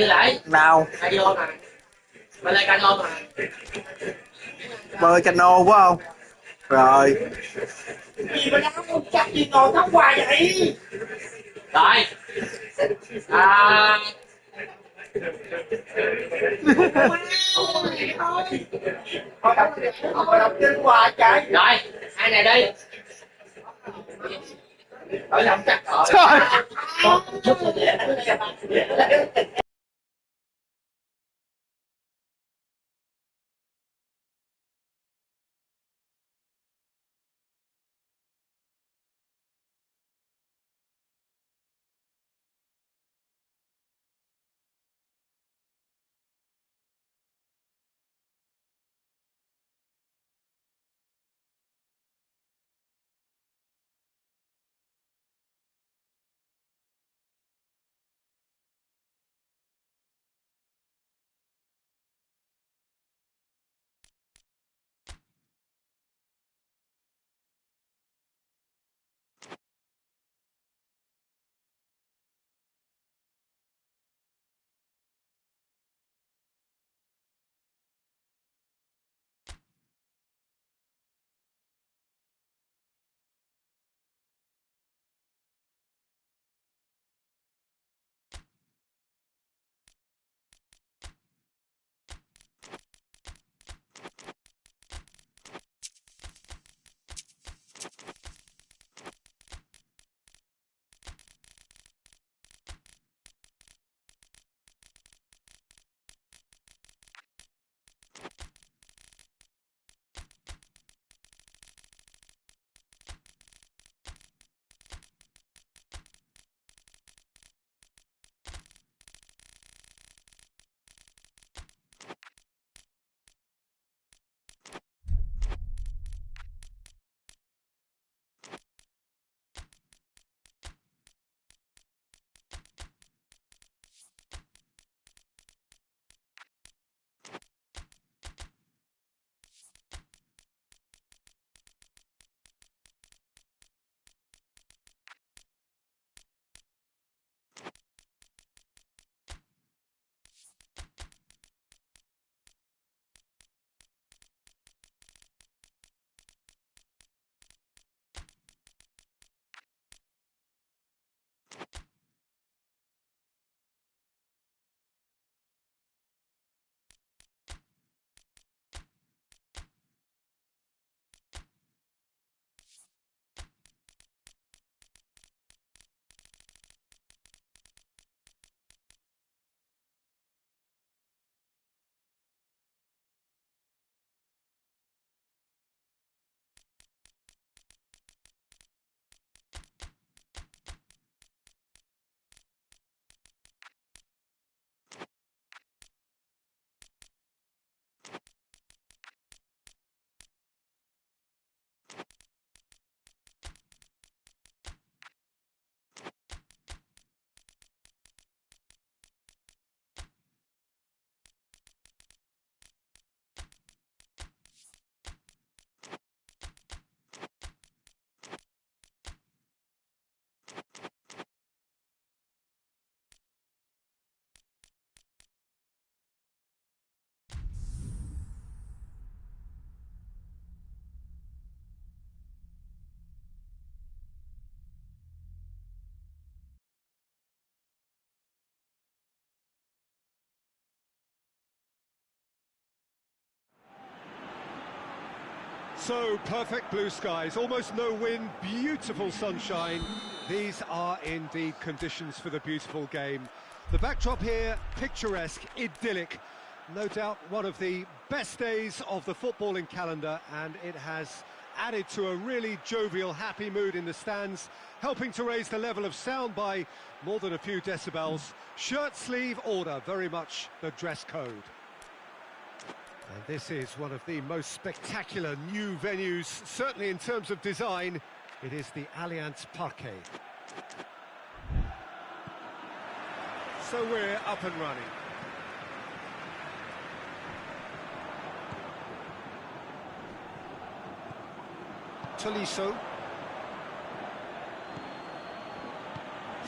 lại Nào, vô mà lên cano mà bơi cano phải không? Rồi. gì mà đâu chắc gì ngồi không hoài vậy rồi à thôi đọc kinh hoài trời rồi hai này đi ở lòng chặt rồi So, perfect blue skies, almost no wind, beautiful sunshine. These are indeed conditions for the beautiful game. The backdrop here, picturesque, idyllic. No doubt one of the best days of the footballing calendar, and it has added to a really jovial, happy mood in the stands, helping to raise the level of sound by more than a few decibels. Shirt sleeve order, very much the dress code. And this is one of the most spectacular new venues, certainly in terms of design. It is the Allianz Parque. So we're up and running. Tolisso.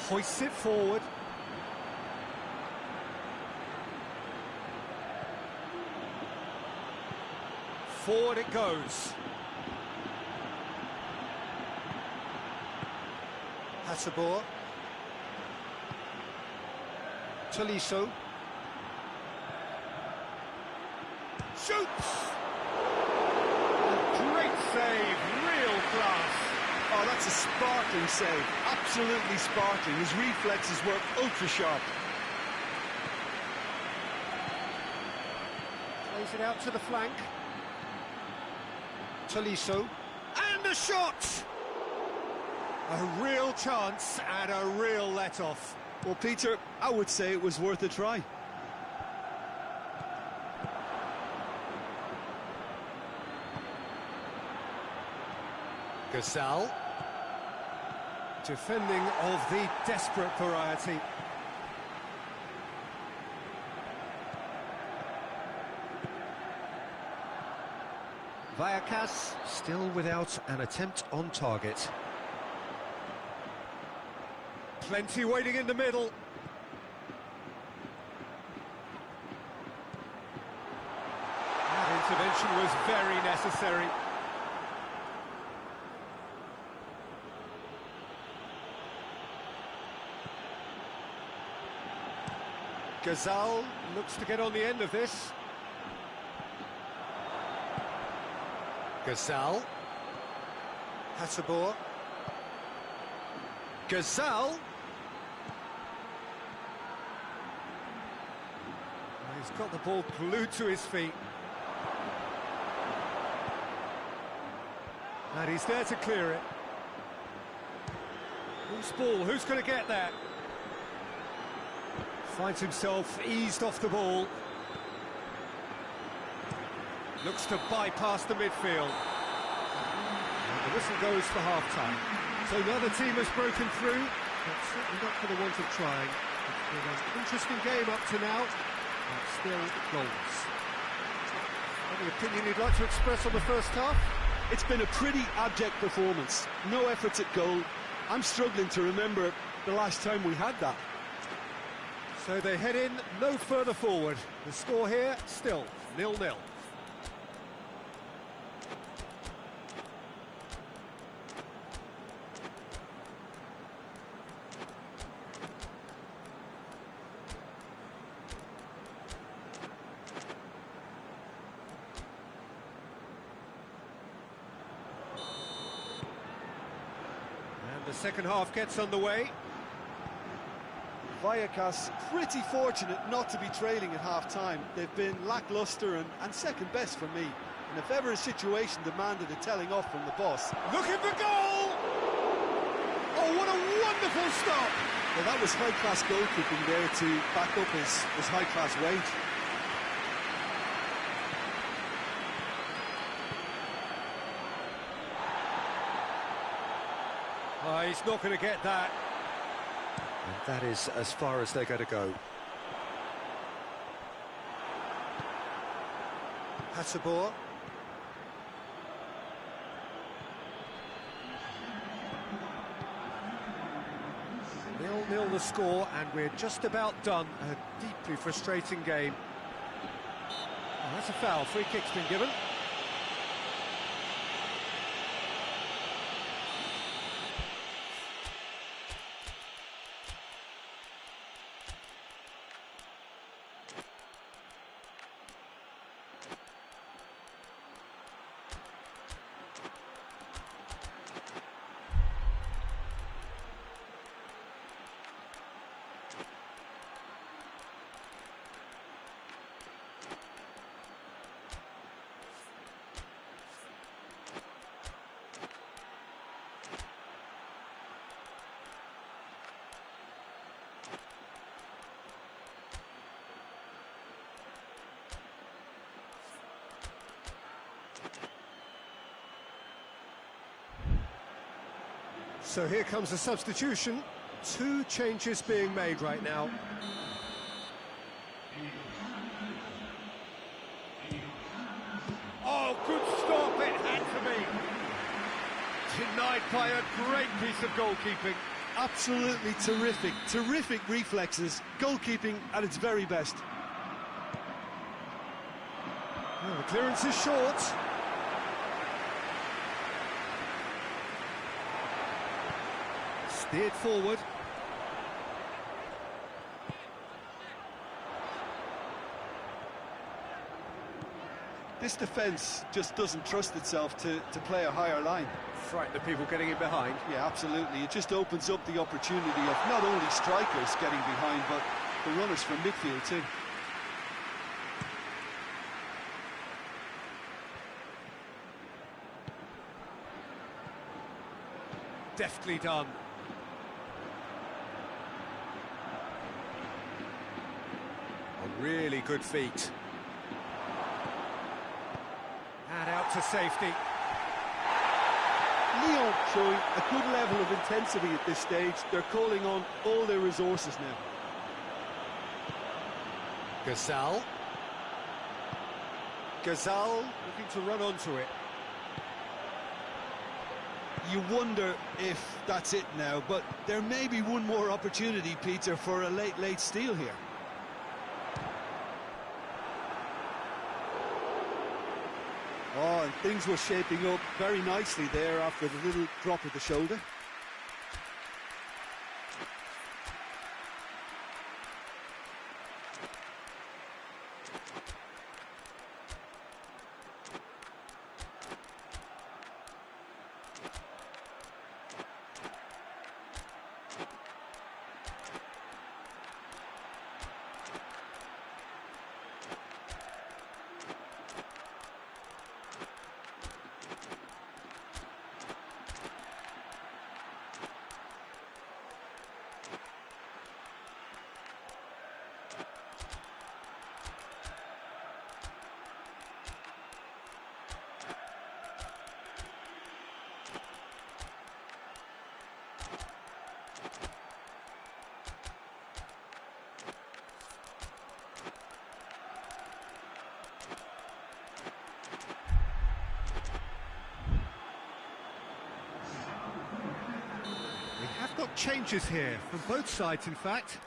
Hoists it forward. Forward it goes. Hasabor. Tolisso. Shoots! A great save, real class. Oh, that's a sparkling save. Absolutely sparkling. His reflexes were ultra sharp. Plays it out to the flank. Tolisso. And a shot! A real chance and a real let-off. Well, Peter, I would say it was worth a try. Gasal. Defending of the desperate variety. Vallecas still without an attempt on target. Plenty waiting in the middle. That intervention was very necessary. Gasal looks to get on the end of this. Gasal. Hasabor. Gasal. He's got the ball glued to his feet. And he's there to clear it. Whose ball? Who's going to get that? Finds himself eased off the ball. Looks to bypass the midfield. And the whistle goes for half-time. So neither team has broken through, but certainly not for the want of trying. It's been an interesting game up to now, but still goals. Any opinion you'd like to express on the first half? It's been a pretty abject performance. No efforts at goal. I'm struggling to remember the last time we had that. So they head in no further forward. The score here, still 0-0. And the second half gets underway. Vallecas pretty fortunate not to be trailing at half-time. They've been lacklustre and second best for me. And if ever a situation demanded a telling off from the boss... Looking for goal! Oh, what a wonderful stop! Well, that was high-class goalkeeping there to back up his high-class wage. Oh, he's not going to get that. And that is as far as they're going to go. Hasabor. 0-0 the score, and we're just about done. A deeply frustrating game. Oh, that's a foul. Free kick's been given. So here comes the substitution. 2 changes being made right now. Oh, good stop, it had to be. Denied by a great piece of goalkeeping. Absolutely terrific, terrific reflexes. Goalkeeping at its very best. Well, the clearance is short. Steered forward. This defence just doesn't trust itself to play a higher line. Frighten the people getting in behind. Yeah, absolutely. It just opens up the opportunity of not only strikers getting behind, but the runners from midfield too. Deftly done. A really good feat. And out to safety. Lyon showing a good level of intensity at this stage. They're calling on all their resources now. Gazal. Gazal looking to run onto it. You wonder if that's it now, but there may be one more opportunity, Peter, for a late steal here. Oh, and things were shaping up very nicely there after the little drop of the shoulder. We have got changes here, from both sides in fact.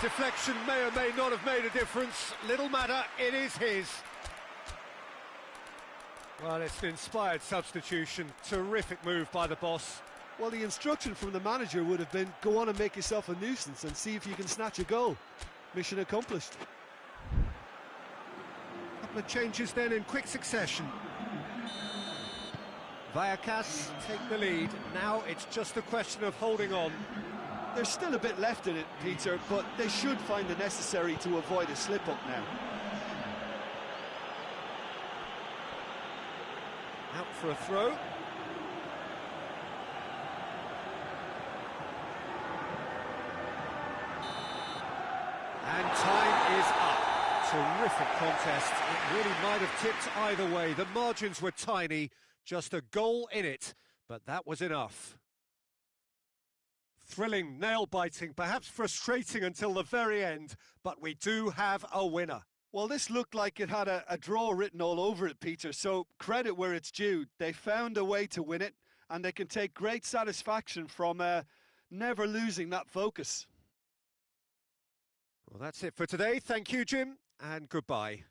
Deflection may or may not have made a difference. Little matter, it is his. Well, it's an inspired substitution. Terrific move by the boss. Well, the instruction from the manager would have been, go on and make yourself a nuisance and see if you can snatch a goal. Mission accomplished. Couple of changes then in quick succession. Vallecas take the lead. Now it's just a question of holding on. There's still a bit left in it, Peter, but they should find the necessary to avoid a slip-up now. Out for a throw. And time is up. Terrific contest. It really might have tipped either way. The margins were tiny, just a goal in it, but that was enough. Thrilling, nail-biting, perhaps frustrating until the very end, but we do have a winner. Well, this looked like it had a draw written all over it, Peter, so credit where it's due. They found a way to win it, and they can take great satisfaction from never losing that focus. Well, that's it for today. Thank you, Jim, and goodbye.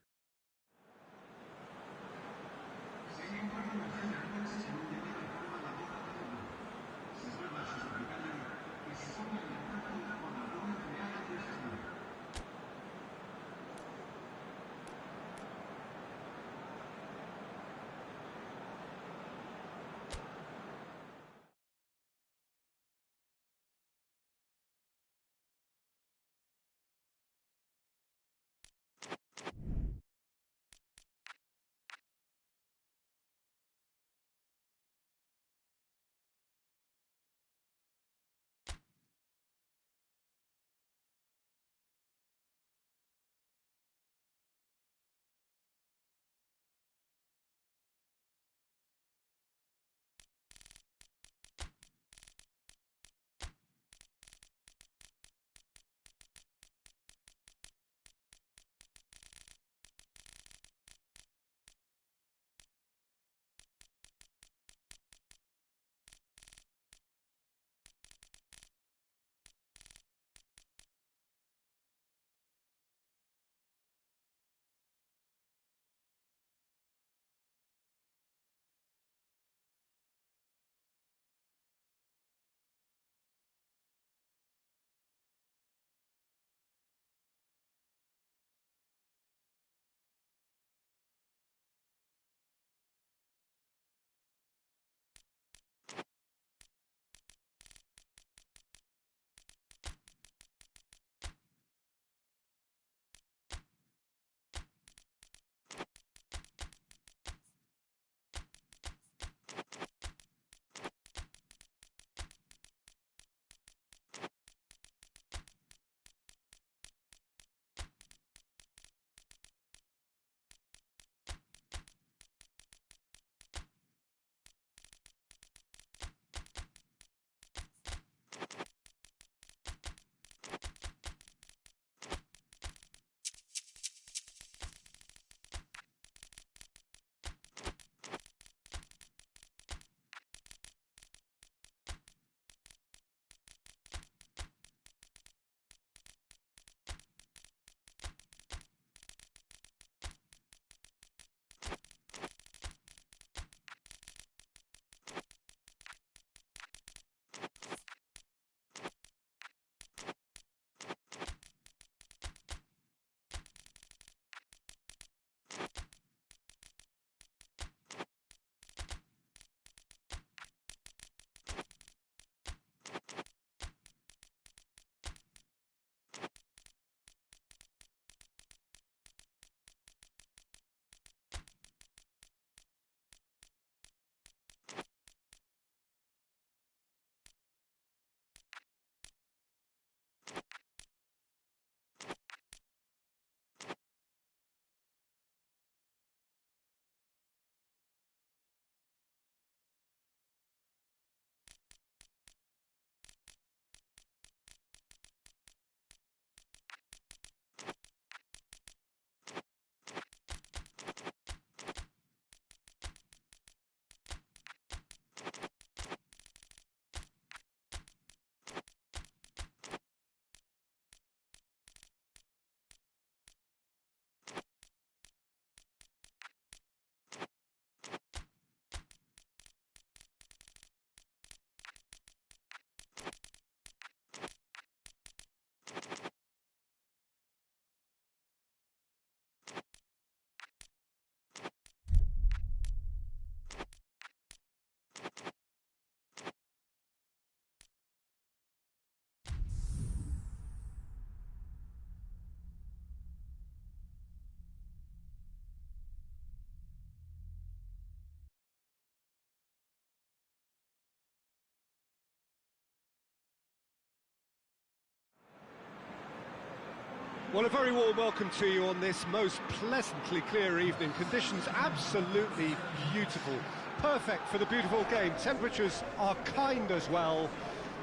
Well, a very warm welcome to you on this most pleasantly clear evening. Conditions absolutely beautiful. Perfect for the beautiful game. Temperatures are kind as well.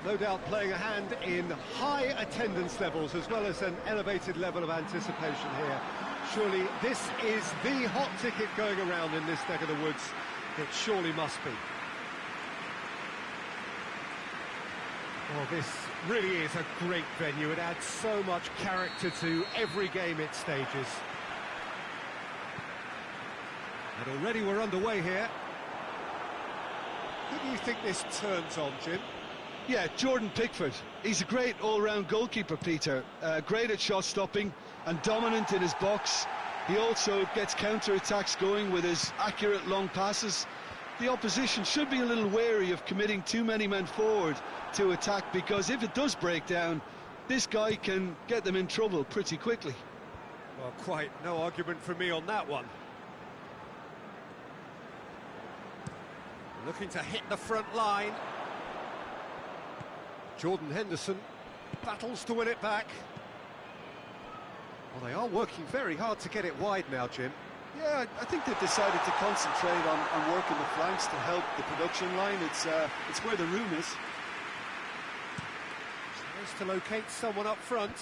No doubt playing a hand in high attendance levels as well as an elevated level of anticipation here. Surely this is the hot ticket going around in this neck of the woods. It surely must be. Well, this really is a great venue. It adds so much character to every game it stages. And already we're underway here. Who do you think this turns on, Jim? Yeah, Jordan Pickford. He's a great all-round goalkeeper, Peter. Great at shot stopping and dominant in his box. He also gets counter-attacks going with his accurate long passes. The opposition should be a little wary of committing too many men forward to attack, because if it does break down, this guy can get them in trouble pretty quickly. Well, quite no argument from me on that one. Looking to hit the front line. Jordan Henderson battles to win it back. Well, they are working very hard to get it wide now, Jim. Yeah, I think they've decided to concentrate on working the flanks to help the production line. It's where the room is. Tries to locate someone up front.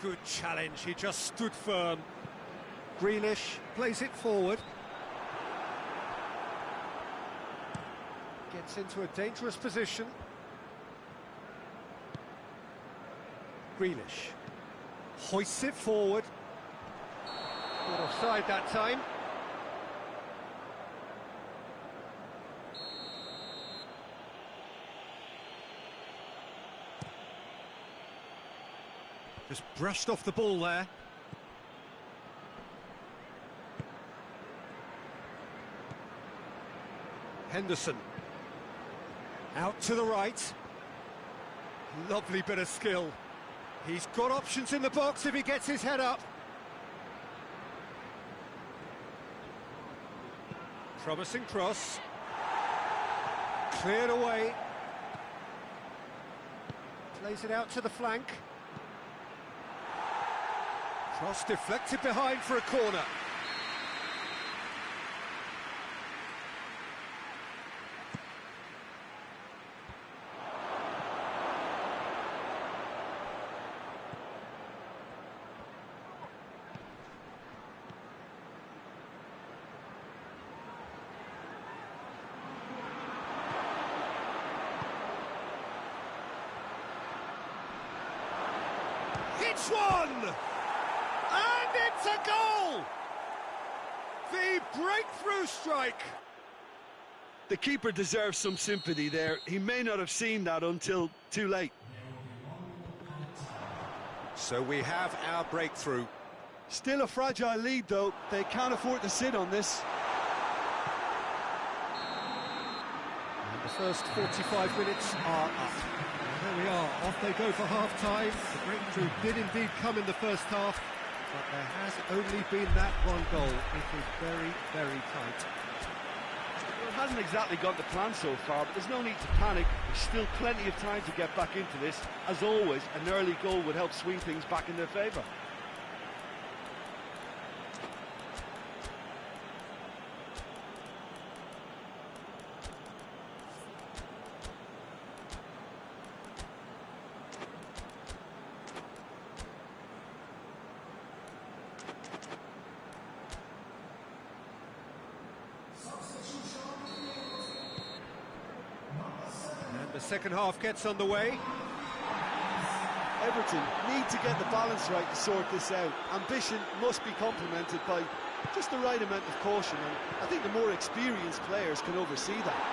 Good challenge, he just stood firm. Grealish plays it forward. Gets into a dangerous position. Grealish hoists it forward. Not offside that time. Just brushed off the ball there. Henderson. Out to the right. Lovely bit of skill. He's got options in the box if he gets his head up. Promising cross. Cleared away. Plays it out to the flank. Cross deflected behind for a corner. It's one! And it's a goal! The breakthrough strike! The keeper deserves some sympathy there. He may not have seen that until too late. So we have our breakthrough. Still a fragile lead, though. They can't afford to sit on this. And the first 45 minutes are up. There we are, off they go for half-time. The breakthrough did indeed come in the first half, but there has only been that one goal. It is very, very tight. Well, it hasn't exactly got the plan so far, but there's no need to panic. There's still plenty of time to get back into this. As always, an early goal would help swing things back in their favour. The second half gets underway. Everton need to get the balance right to sort this out. Ambition must be complemented by just the right amount of caution, and I think the more experienced players can oversee that.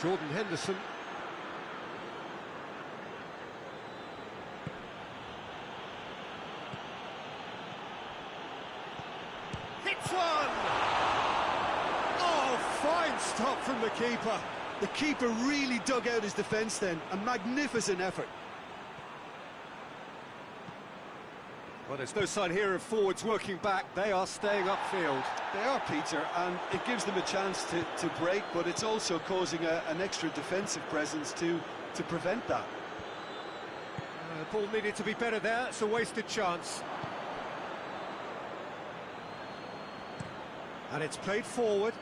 Jordan Henderson. Hits one! Oh, fine stop from the keeper. The keeper really dug out his defence then. A magnificent effort. Well, there's no sign here of forwards working back. They are staying upfield. They are, Peter, and it gives them a chance to break, but it's also causing an extra defensive presence to prevent that. The ball needed to be better there. It's a wasted chance. And it's played forward.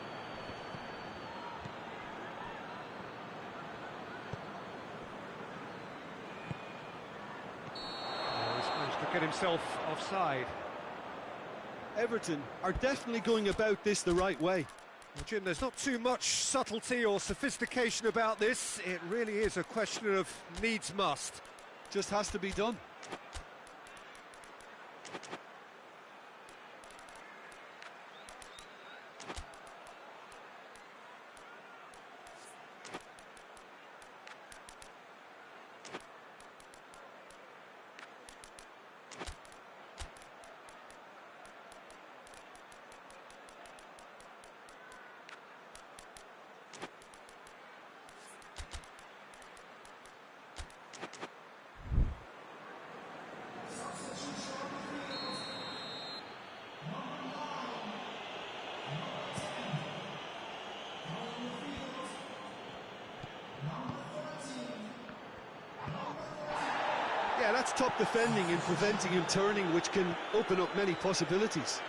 He's managed to get himself offside. Everton are definitely going about this the right way. Well, Jim, there's not too much subtlety or sophistication about this. It really is a question of needs must. Just has to be done. Yeah, that's top defending and preventing him turning, which can open up many possibilities.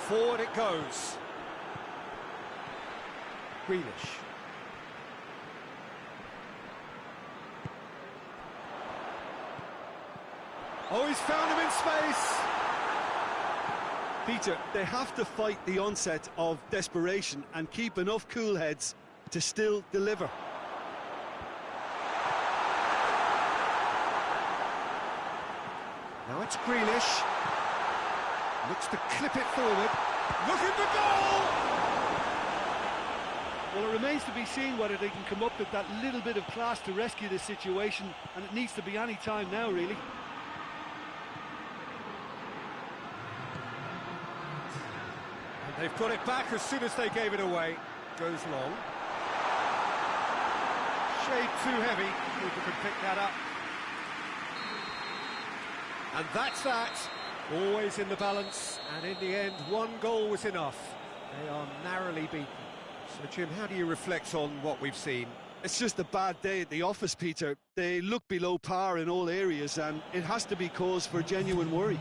Forward it goes. Grealish. Oh, he's found him in space. Peter, they have to fight the onset of desperation and keep enough cool heads to still deliver. Now it's Grealish. Looks to clip it forward. Looking for goal! Well, it remains to be seen whether they can come up with that little bit of class to rescue this situation, and it needs to be any time now, really. And they've got it back as soon as they gave it away. Goes long. Shade too heavy. Keeper can pick that up. And that's that. Always in the balance, and in the end, one goal was enough. They are narrowly beaten. So, Jim, how do you reflect on what we've seen? It's just a bad day at the office, Peter. They look below par in all areas, and it has to be cause for genuine worry.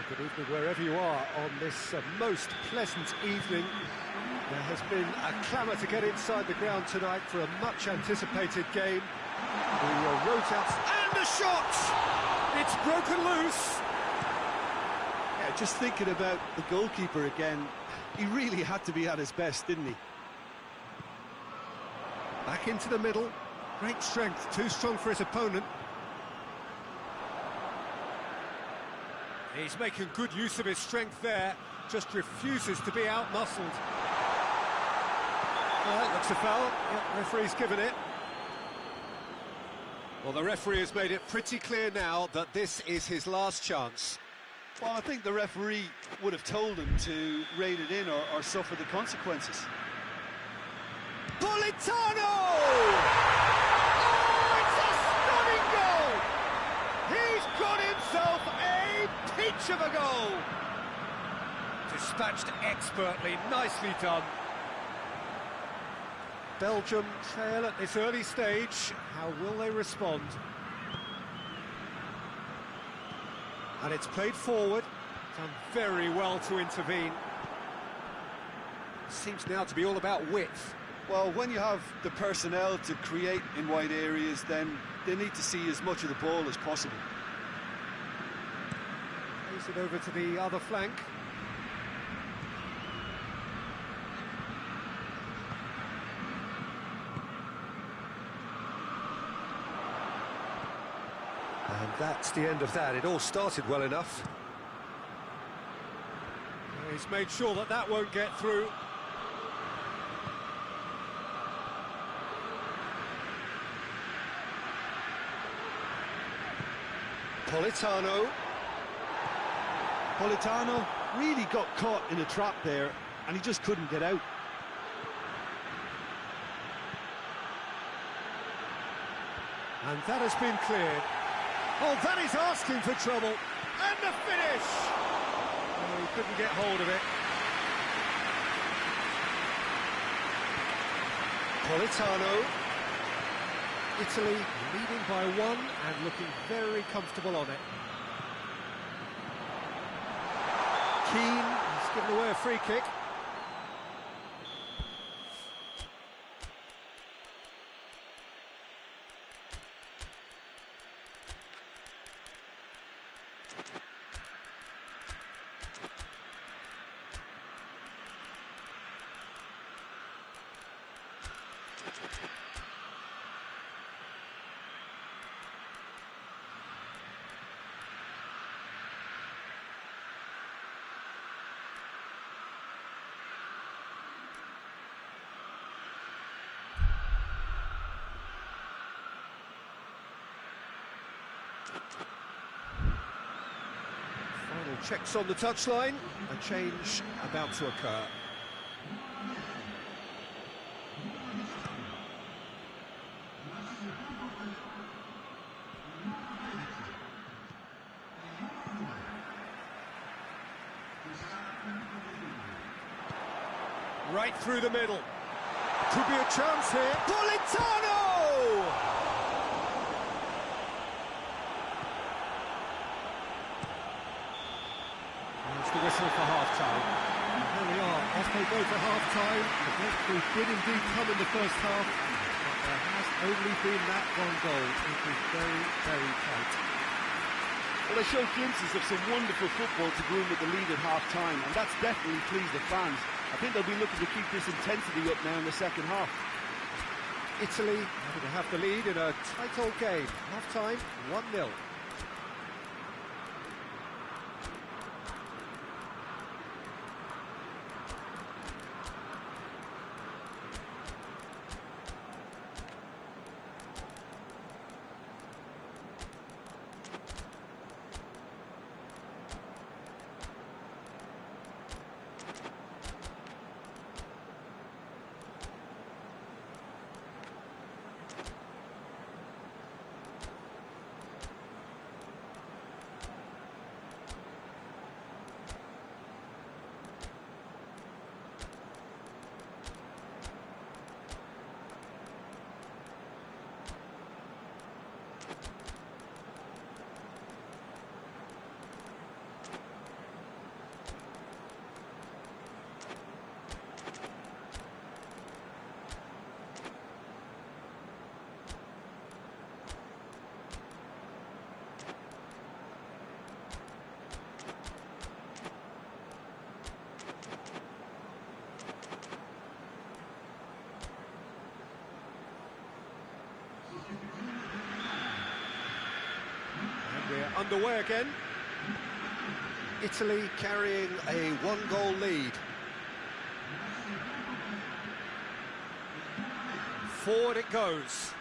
Good evening wherever you are on this most pleasant evening. There has been a clamour to get inside the ground tonight for a much-anticipated game. The road outs and the shot! It's broken loose! Yeah, just thinking about the goalkeeper again, he really had to be at his best, didn't he? Back into the middle. Great strength, too strong for his opponent. He's making good use of his strength there, just refuses to be out-muscled. Well, looks a foul. Yep, referee's given it. Well, the referee has made it pretty clear now that this is his last chance. Well, I think the referee would have told him to rein it in or suffer the consequences. Politano! Oh, it's a stunning goal! He's got himself a peach of a goal! Dispatched expertly, nicely done. Belgium trail at this early stage. How will they respond? And it's played forward. Done very well to intervene. Seems now to be all about width. Well, when you have the personnel to create in wide areas, then they need to see as much of the ball as possible. Plays it over to the other flank. And that's the end of that. It all started well enough. He's made sure that that won't get through. Politano really got caught in a trap there, and he just couldn't get out. And that has been cleared. Oh, that is asking for trouble. And the finish! Oh, he couldn't get hold of it. Politano. Italy leading by one and looking very comfortable on it. Keane has given away a free kick. Final checks on the touchline. A change about to occur. Right through the middle. Could be a chance here. Politano! There's the whistle for half-time. Here we are, off they go for half-time. The breakthrough did indeed come in the first half, but there has only been that one goal. It was very, very tight. Well, they showed glimpses of some wonderful football to go in with the lead at half-time, and that's definitely pleased the fans. I think they'll be looking to keep this intensity up now in the second half. Italy happy to have the lead in a tight old game. Half-time, 1-0. underway again. Italy carrying a one-goal lead. Forward it goes.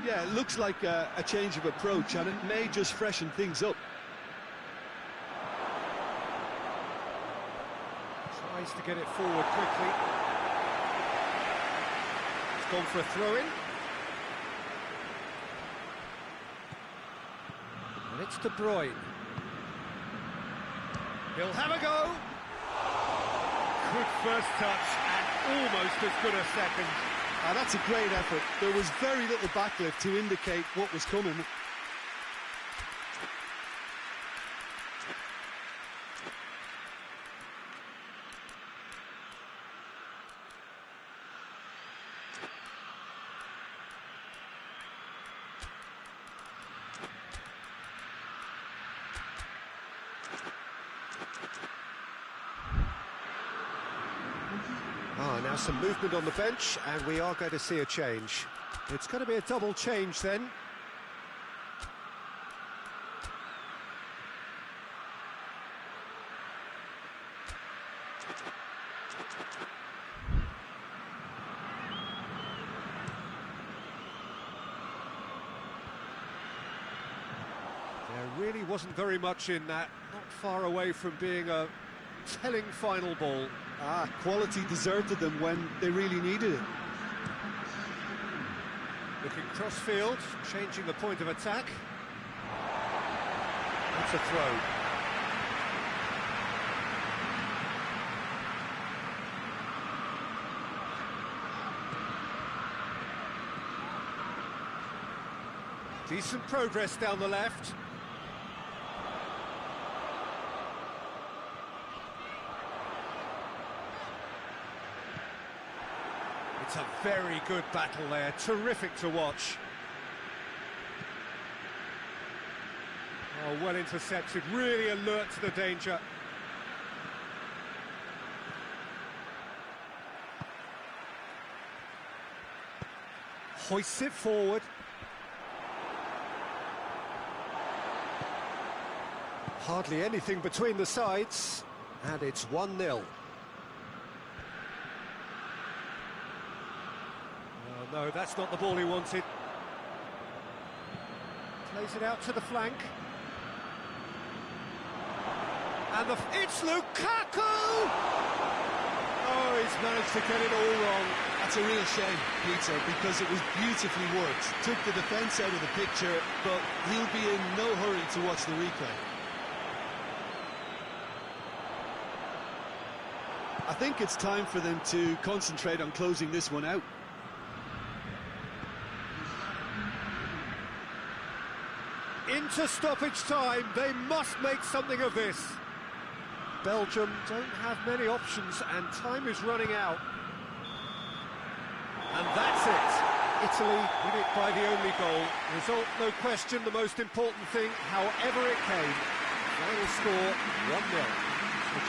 Yeah, it looks like a change of approach, and it may just freshen things up. Tries to get it forward quickly. It's gone for a throw-in. And it's De Bruyne. He'll have a go. Good first touch and almost as good a second. That's a great effort. There was very little backlift to indicate what was coming. Now some movement on the bench, and we are going to see a change. It's going to be a double change then. There really wasn't very much in that, not far away from being a telling final ball. Quality deserted them when they really needed it. Looking cross-field, changing the point of attack. That's a throw. Decent progress down the left. It's a very good battle there, terrific to watch. Oh, well intercepted, really alert to the danger. Hoists it forward. Hardly anything between the sides, and it's 1-0. No, that's not the ball he wanted. Plays it out to the flank. And it's Lukaku! Oh, he's managed to get it all wrong. That's a real shame, Peter, because it was beautifully worked. Took the defence out of the picture, but he'll be in no hurry to watch the replay. I think it's time for them to concentrate on closing this one out. Into stoppage time, they must make something of this. Belgium don't have many options and time is running out. And that's it. Italy win it by the only goal. Result, no question, the most important thing, however it came. Final score, 1-0.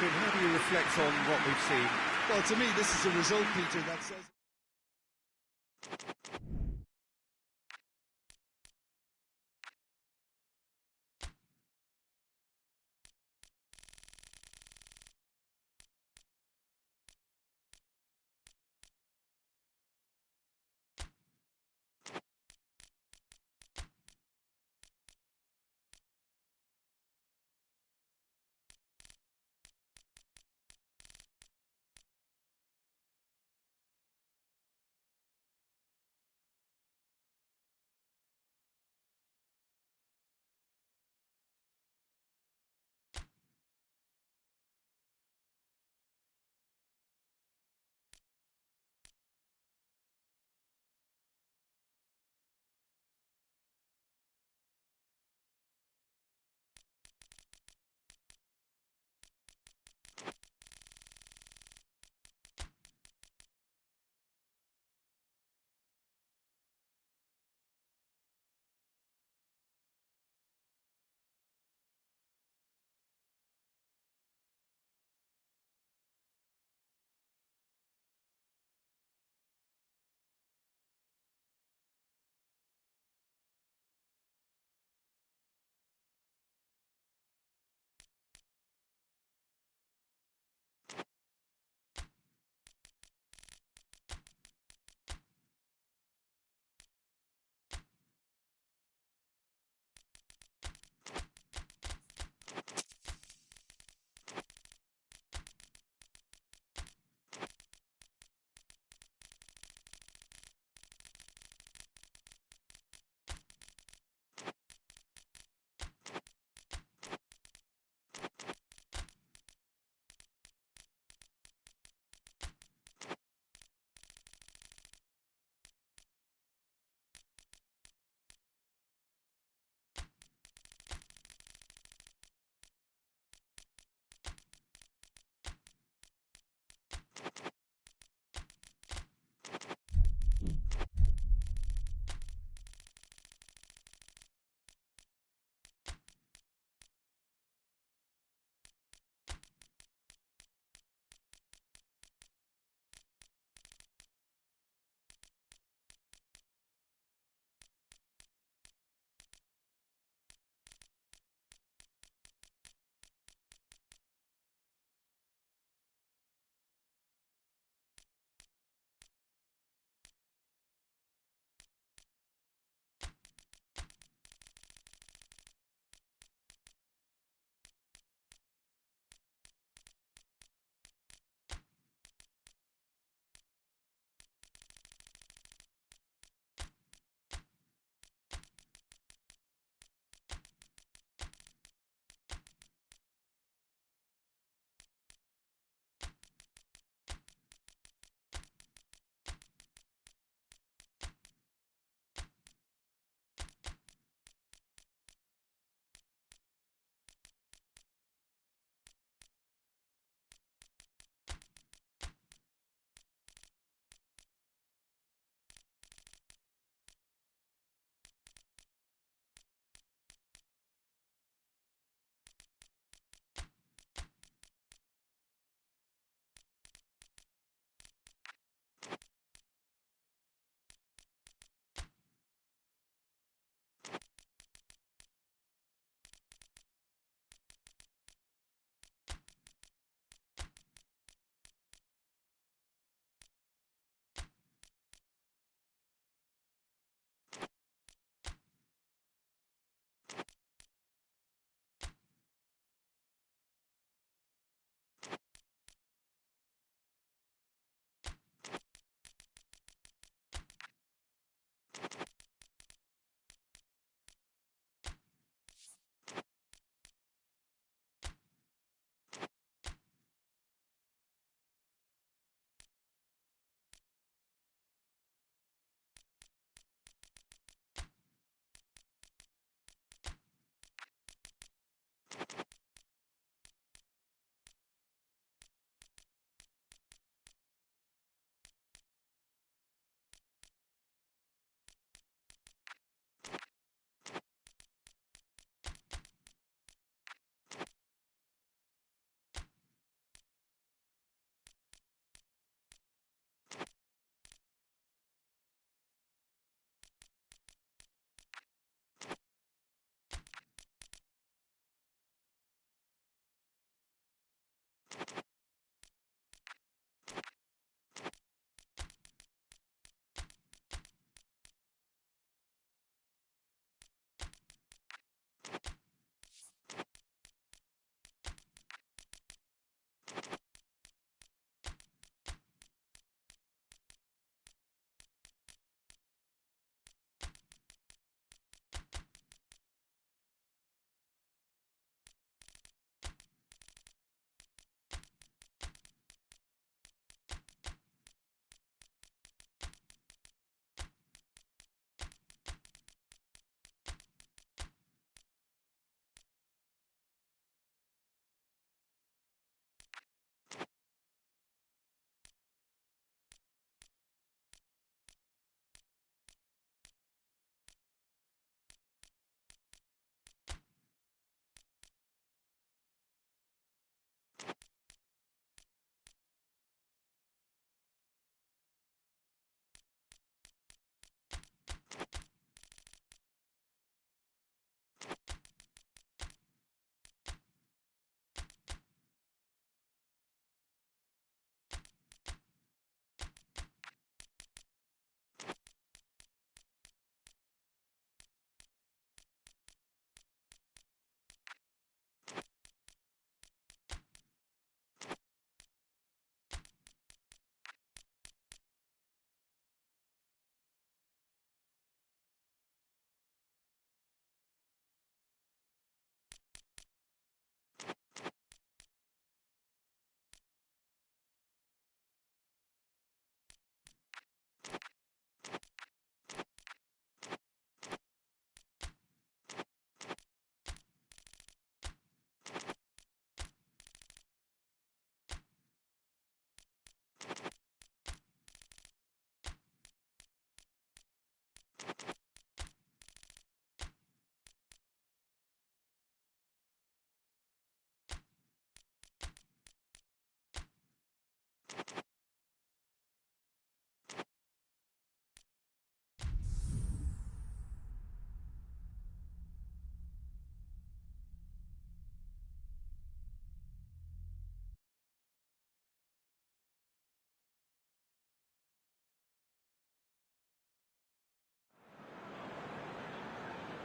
Jim, how do you reflect on what we've seen? Well, to me, this is a result, Peter, that says...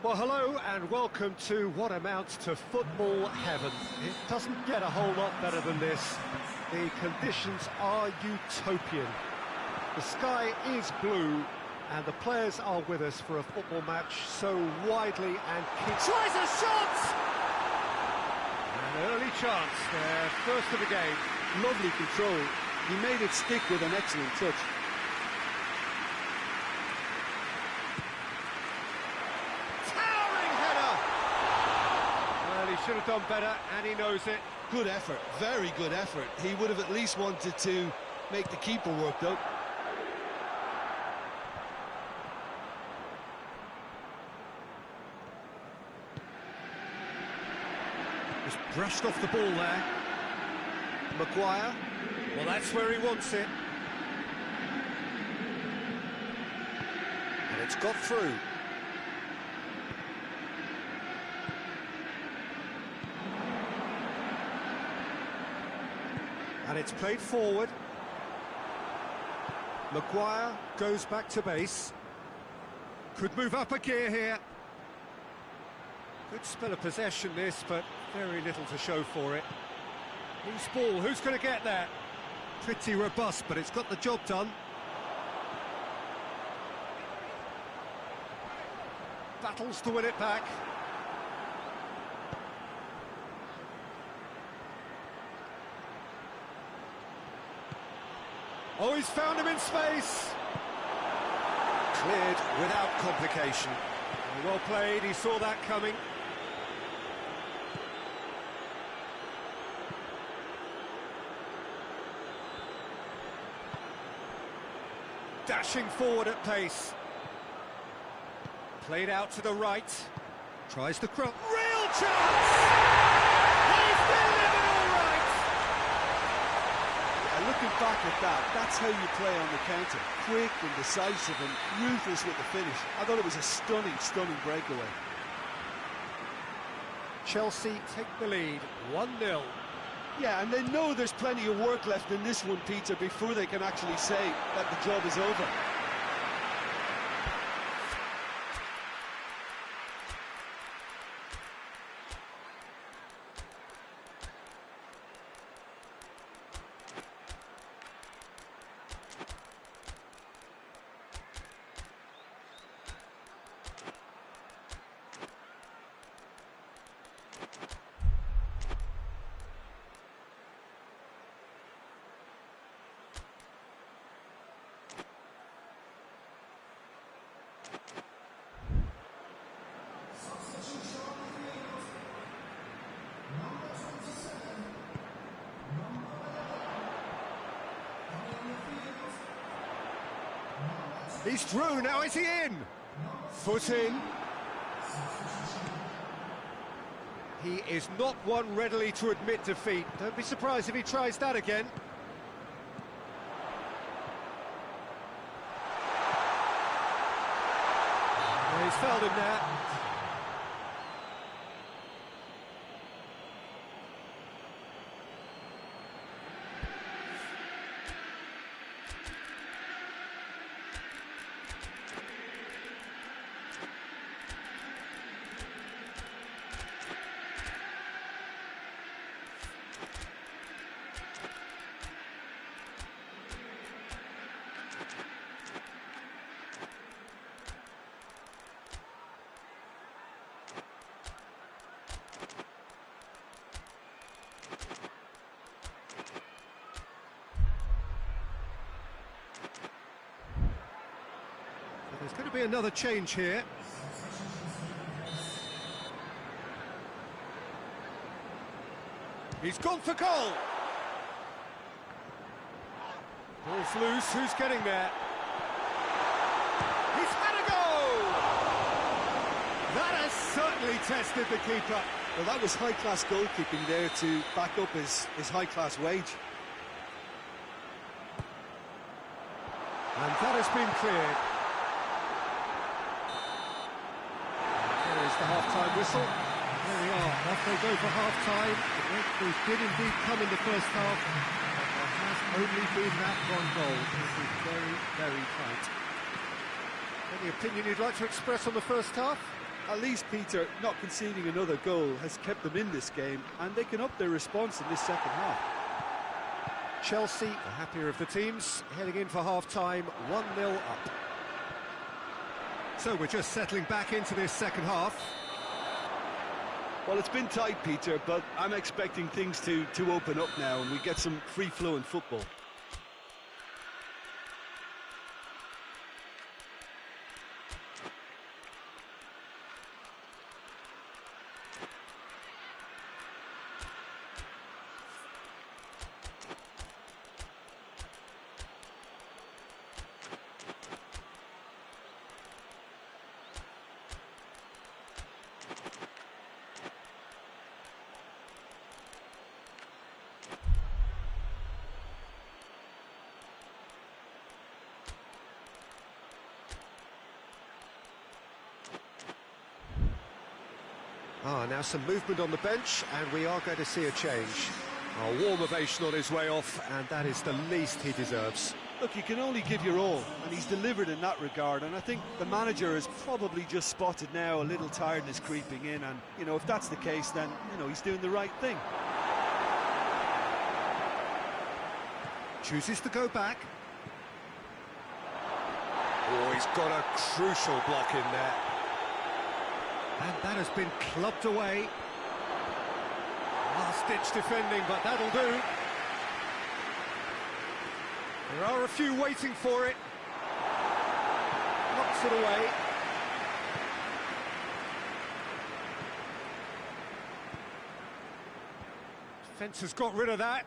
Well, hello and welcome to what amounts to football heaven. It doesn't get a whole lot better than this. The conditions are utopian. The sky is blue and the players are with us for a football match so widely and keen. Tries a shot! An early chance there, first of the game. Lovely control. He made it stick with an excellent touch. Towering header! Well, he should have done better, and he knows it. Good effort, very good effort. He would have at least wanted to make the keeper work, though. Just brushed off the ball there. Maguire. Well, that's where he wants it. And it's got through. And it's played forward. Maguire goes back to base. Could move up a gear here. Good spell of possession this, but very little to show for it. Loose ball, who's going to get that? Pretty robust, but it's got the job done. Battles to win it back. Oh, he's found him in space. Cleared without complication. Well played, he saw that coming. Dashing forward at pace. Played out to the right. Tries the cross. Real chance! He's delivered all right! Yeah, looking back at that, that's how you play on the counter. Quick and decisive and ruthless with the finish. I thought it was a stunning, stunning breakaway. Chelsea take the lead, 1-0. Yeah, and they know there's plenty of work left in this one, Peter, before they can actually say that the job is over. He's through, now is he in? Foot in. He is not one readily to admit defeat. Don't be surprised if he tries that again. Well, he's fouled him there. There's going to be another change here. He's gone for goal. Ball's loose, who's getting there? He's had a go! That has certainly tested the keeper. Well, that was high-class goalkeeping there to back up his high-class wage. And that has been cleared. There is the half-time whistle. There we are, off they go for half-time. The breakthroughs did indeed come in the first half. There has only been that one goal. This is very, very tight. Any opinion you'd like to express on the first half? At least, Peter, not conceding another goal has kept them in this game, and they can up their response in this second half. Chelsea, the happier of the teams, heading in for half-time, 1-0 up. So we're just settling back into this second half. Well, it's been tight, Peter, but I'm expecting things to open up now and we get some free-flowing football. Now some movement on the bench, and we are going to see a change. A warm ovation on his way off, and that is the least he deserves. Look, you can only give your all, and he's delivered in that regard, and I think the manager has probably just spotted now a little tiredness creeping in, and, you know, if that's the case, then, you know, he's doing the right thing. Chooses to go back. Oh, he's got a crucial block in there. And that has been clubbed away. Last-ditch defending, but that'll do. There are a few waiting for it. Knocks it away. Defence has got rid of that.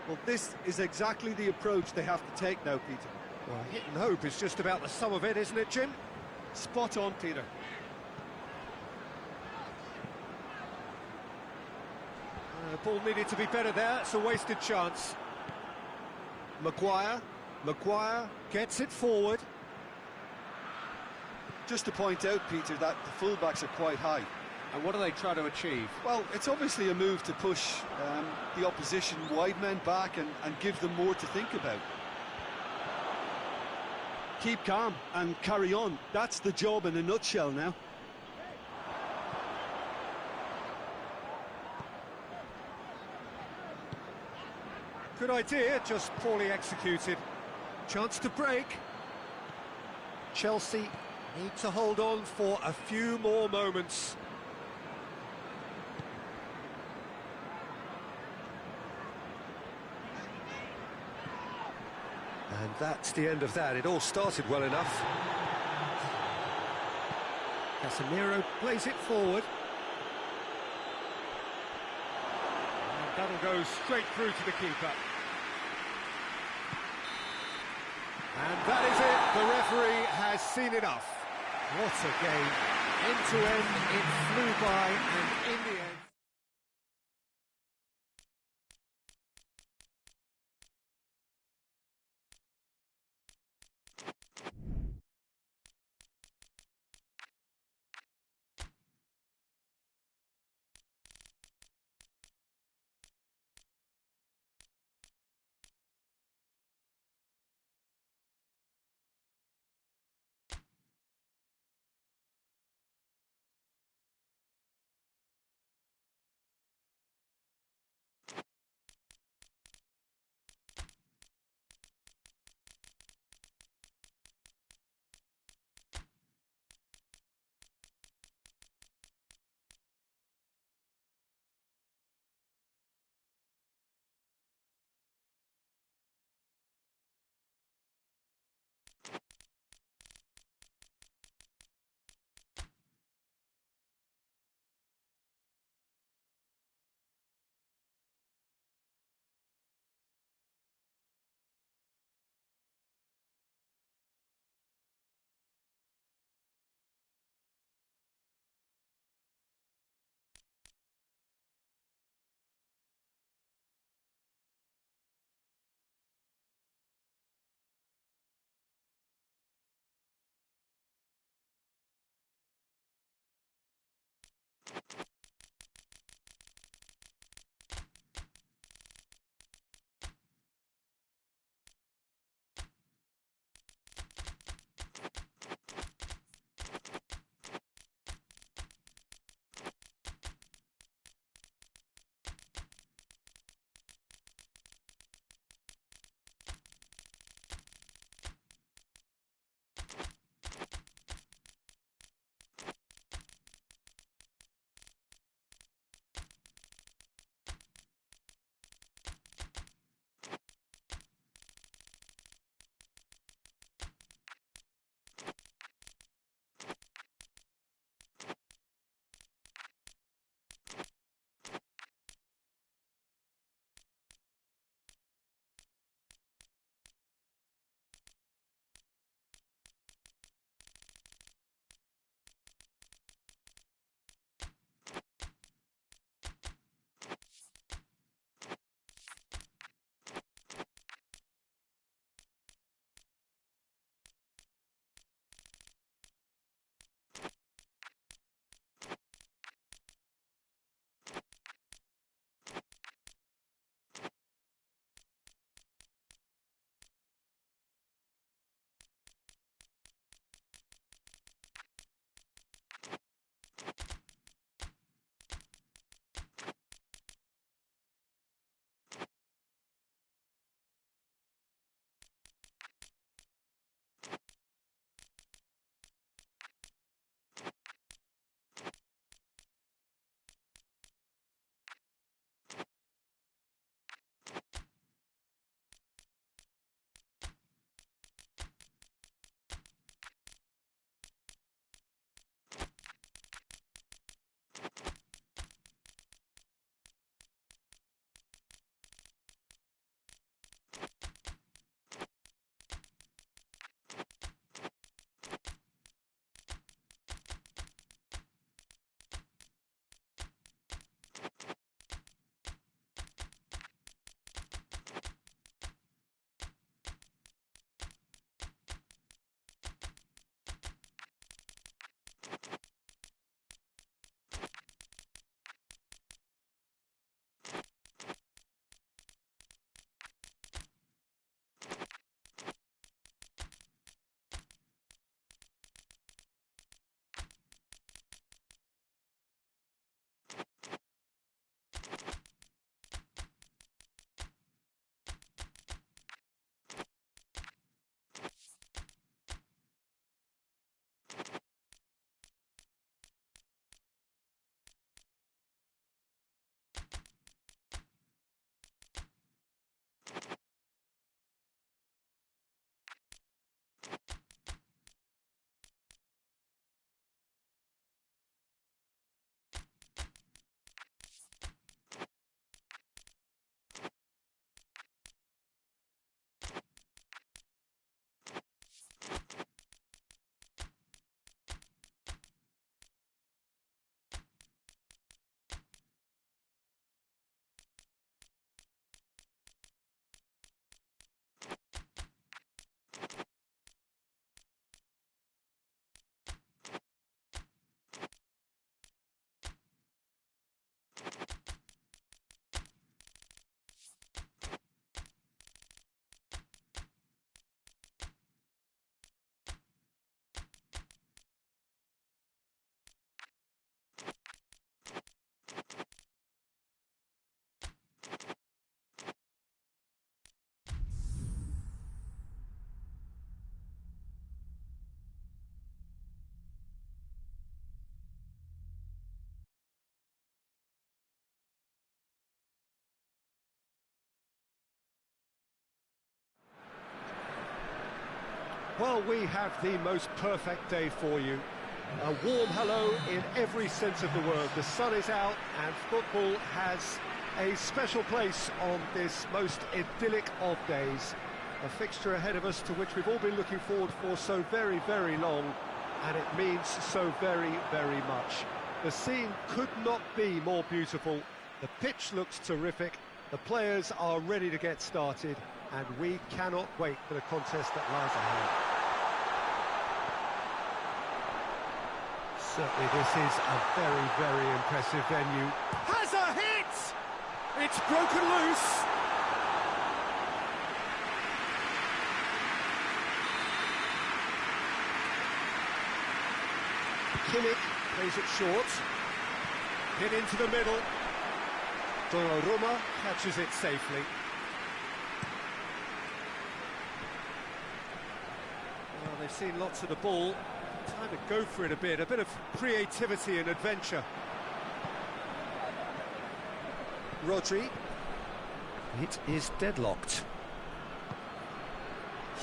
Well, this is exactly the approach they have to take now, Peter. Well, hit and hope is just about the sum of it, isn't it, Jim? Spot on, Peter. Ball needed to be better there. It's a wasted chance. Maguire gets it forward. Just to point out, Peter, that the fullbacks are quite high. And what do they try to achieve? Well, it's obviously a move to push the opposition wide men back and give them more to think about. Keep calm and carry on. That's the job in a nutshell now. Good idea, just poorly executed. Chance to break. Chelsea need to hold on for a few more moments. And that's the end of that. It all started well enough. Casemiro plays it forward. And that'll go straight through to the keeper. And that is it. The referee has seen enough. What a game. End to end, it flew by, and in the end... Well, we have the most perfect day for you. A warm hello in every sense of the word. The sun is out and football has a special place on this most idyllic of days. A fixture ahead of us to which we've all been looking forward for so very, very long, and it means so very, very much. The scene could not be more beautiful. The pitch looks terrific. The players are ready to get started, and we cannot wait for the contest that lies ahead. Certainly this is a very, very impressive venue. Has a hit! It's broken loose. Kimmich plays it short. Hit into the middle. Donnarumma catches it safely. Well, they've seen lots of the ball. Time to go for it a bit of creativity and adventure. Rodri. It is deadlocked.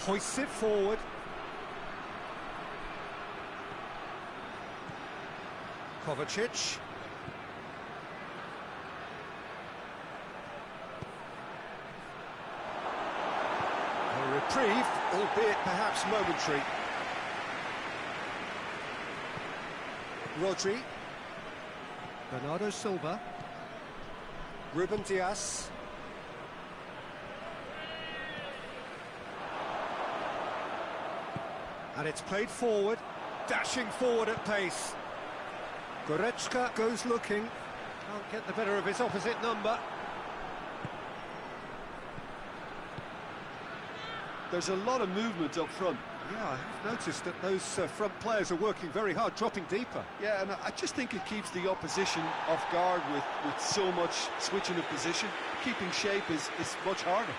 Hoists it forward. Kovacic. A reprieve, albeit perhaps momentary. Rodri. Bernardo Silva. Ruben Dias. And it's played forward, dashing forward at pace. Goretzka goes looking, can't get the better of his opposite number. There's a lot of movement up front. Yeah, I've noticed that those front players are working very hard, dropping deeper. Yeah, and I just think it keeps the opposition off guard with so much switching of position. Keeping shape is much harder.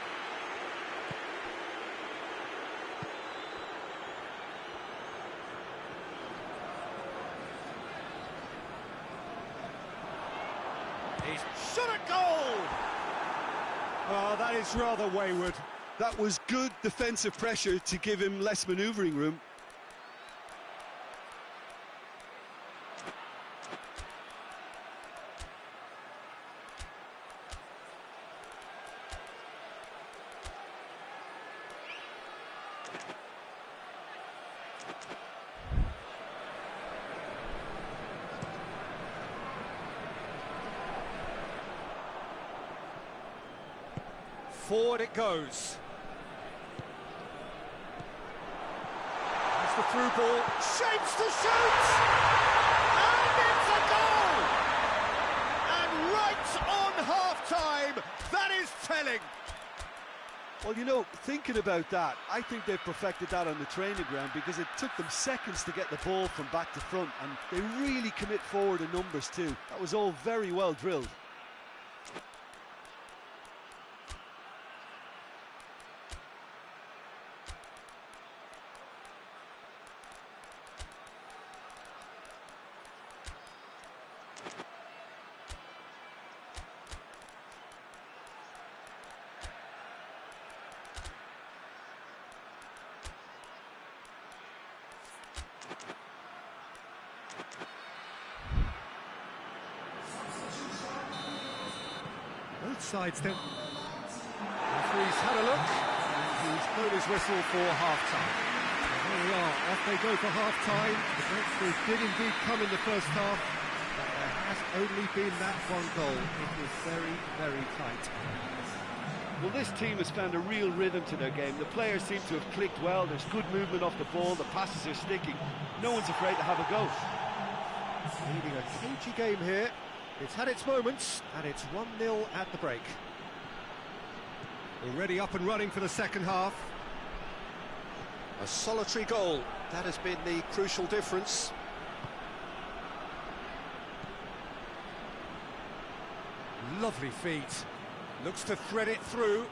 He's shot a goal! Oh, that is rather wayward. That was good defensive pressure to give him less manoeuvring room. Forward it goes. That's the through ball. Shapes to shoot! And it's a goal! And right on half-time, that is telling. Well, you know, thinking about that, I think they've perfected that on the training ground because it took them seconds to get the ball from back to front, and they really commit forward in numbers too. That was all very well drilled. Both sides then. Referee's had a look, and he's blown his whistle for half-time. There we are, off they go for half-time. The breakthrough did indeed come in the first half, but there has only been that one goal. It was very, very tight. Well, this team has found a real rhythm to their game. The players seem to have clicked well. There's good movement off the ball. The passes are sticking. No one's afraid to have a go. Leading a cagey game here. It's had its moments, and it's 1-0 at the break. Already up and running for the second half. A solitary goal. That has been the crucial difference. Lovely feet. Looks to thread it through.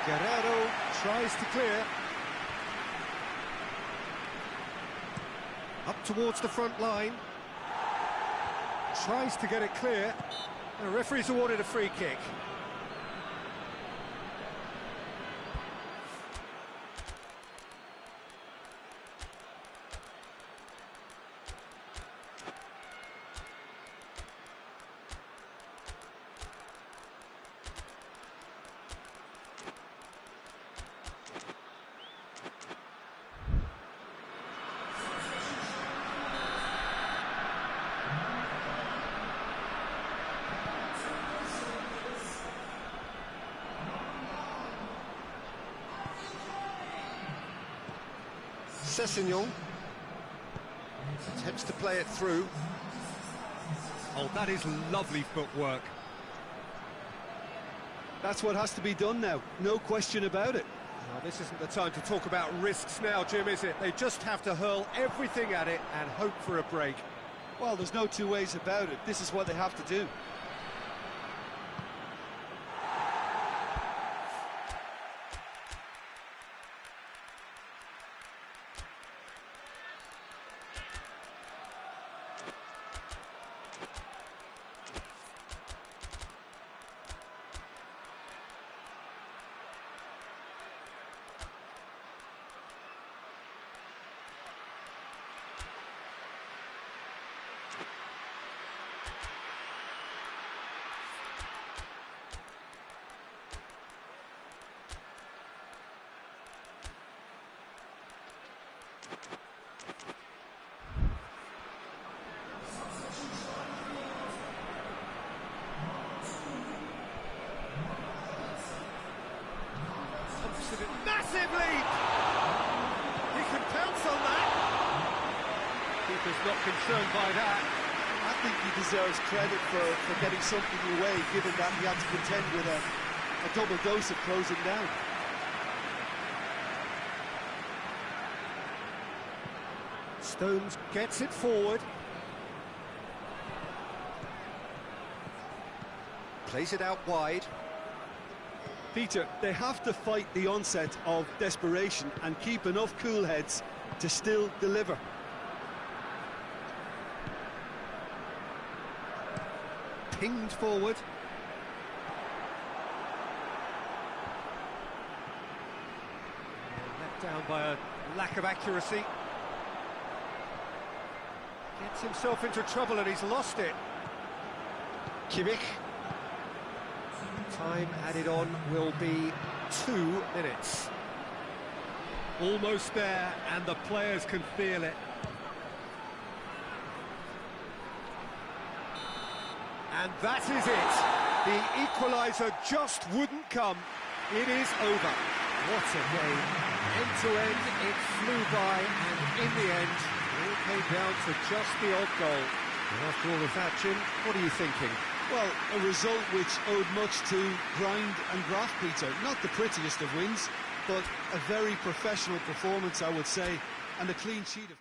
Guerrero tries to clear. Up towards the front line. Tries to get it clear. The referee's awarded a free kick. Sessignon attempts to play it through. Oh, that is lovely footwork. That's what has to be done now, no question about it. Now, this isn't the time to talk about risks now, Jim, is it? They just have to hurl everything at it and hope for a break. Well, there's no two ways about it. This is what they have to do. Massive lead! He can pounce on that. Keeper's not concerned by that. I think he deserves credit for getting something away, given that he had to contend with a double dose of closing down. Stones gets it forward. Plays it out wide. Peter, they have to fight the onset of desperation and keep enough cool heads to still deliver. Pinged forward. Let down by a lack of accuracy. Gets himself into trouble and he's lost it. Kimmich. Time added on will be 2 minutes. Almost there, and the players can feel it. And that is it. The equaliser just wouldn't come. It is over. What a game. End to end, it flew by, and in the end, it all came down to just the odd goal. And after all of that, Jim, what are you thinking? Well, a result which owed much to grind and graft, Peter. Not the prettiest of wins, but a very professional performance, I would say, and a clean sheet of...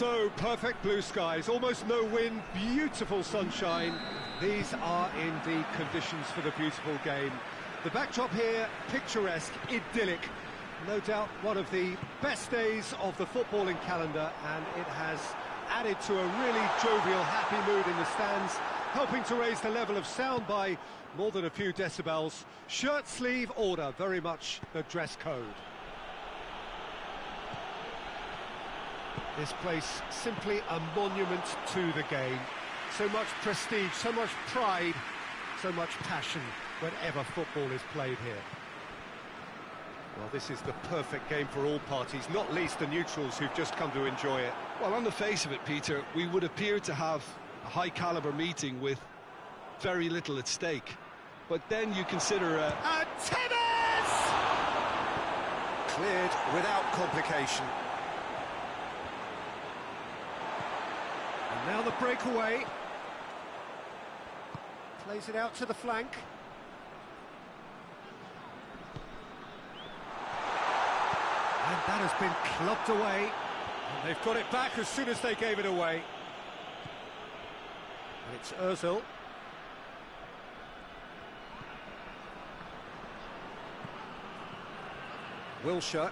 So perfect blue skies, almost no wind, beautiful sunshine. These are indeed conditions for the beautiful game. The backdrop here, picturesque, idyllic. No doubt one of the best days of the footballing calendar, and it has added to a really jovial, happy mood in the stands, helping to raise the level of sound by more than a few decibels. Shirt sleeve order, very much the dress code. This place simply a monument to the game. So much prestige, so much pride, so much passion whenever football is played here. Well, this is the perfect game for all parties, not least the neutrals who've just come to enjoy it. Well, on the face of it, Peter, we would appear to have a high-caliber meeting with very little at stake. But then you consider And Tevez! Cleared without complication. And now the breakaway. Plays it out to the flank. And that has been clubbed away. And they've got it back as soon as they gave it away. And it's Ozil. Wilshere.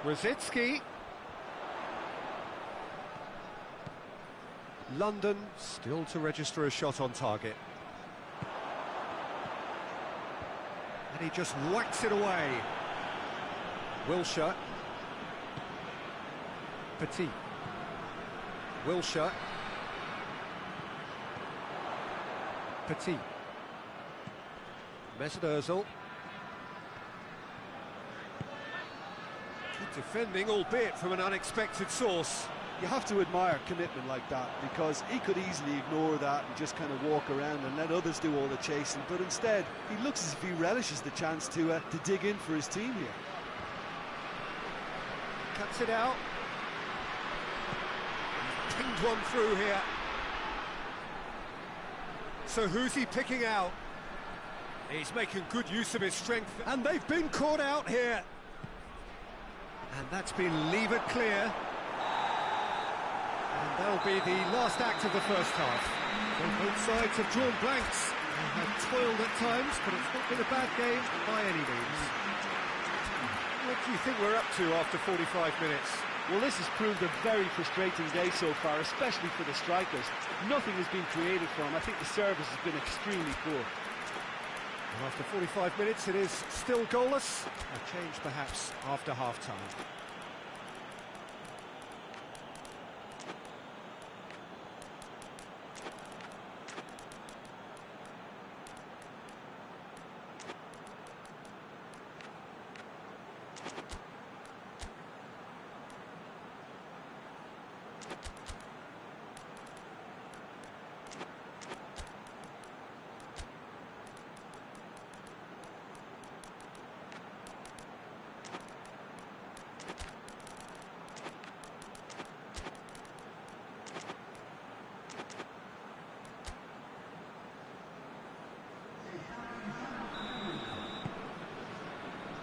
Rosicki. London still to register a shot on target. And he just whacks it away. Wilshere. Petit. Wilshere. Petit. Mesut Ozil. Good defending, albeit from an unexpected source. you have to admire commitment like that, because he could easily ignore that and just kind of walk around and let others do all the chasing, but instead he looks as if he relishes the chance to dig in for his team here. Cuts it out. He's pinged one through here. So who's he picking out? He's making good use of his strength, and they've been caught out here. And that's been levered clear. And that'll be the last act of the first half. Both sides have drawn blanks. They have toiled at times, but it's not been a bad game by any means. What do you think we're up to after 45 minutes? Well, this has proved a very frustrating day so far, especially for the strikers. Nothing has been created for them. I think the service has been extremely poor. And after 45 minutes, it is still goalless. A change, perhaps, after half-time.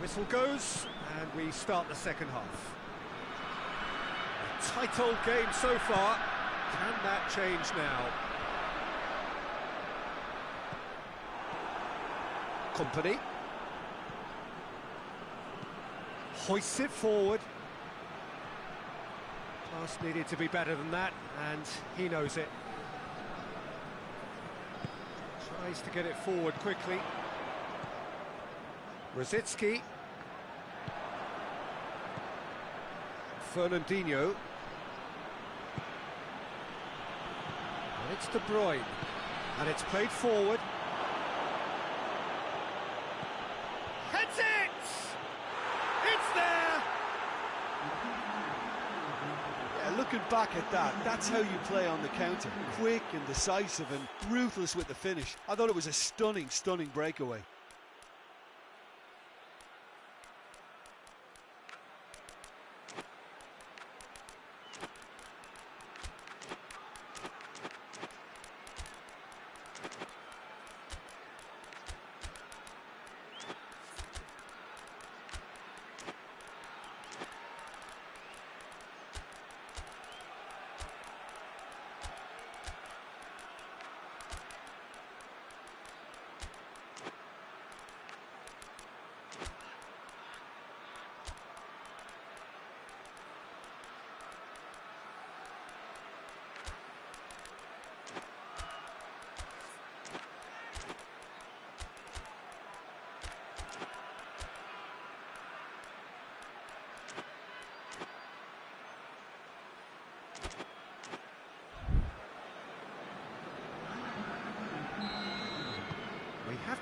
Whistle goes, and we start the second half. A tight old game so far. Can that change now? Company. Hoists it forward. Pass needed to be better than that, and he knows it. Tries to get it forward quickly. Rosicki. Fernandinho. And it's De Bruyne. And it's played forward. Heads it! It's there! Yeah, looking back at that, that's how you play on the counter. Quick and decisive and ruthless with the finish. I thought it was a stunning, stunning breakaway.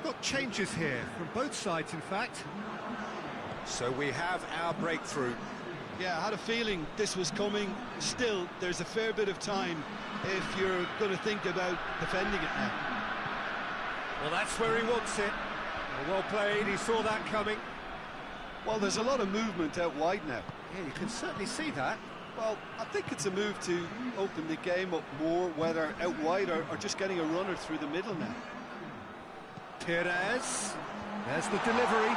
Got changes here from both sides, in fact. So we have our breakthrough. Yeah, I had a feeling this was coming. Still, there's a fair bit of time if you're going to think about defending it now. Well, that's where he wants it. Well played, he saw that coming. Well, there's a lot of movement out wide now. Yeah, you can certainly see that. Well, I think it's a move to open the game up more, whether out wide or just getting a runner through the middle now. Perez, there's the delivery.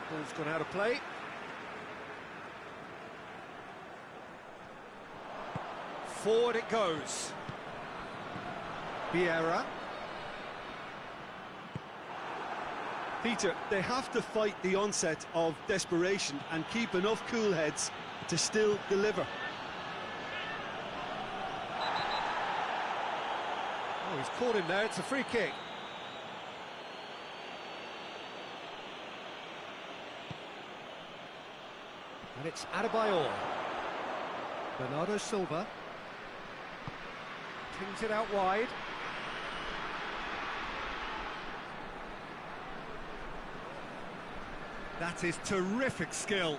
Ball's gone out of play. Forward it goes. Vieira. Peter, they have to fight the onset of desperation and keep enough cool heads to still deliver. Oh, he's caught him there, it's a free kick. And it's Adebayor. Bernardo Silva. Pings it out wide. That is terrific skill. You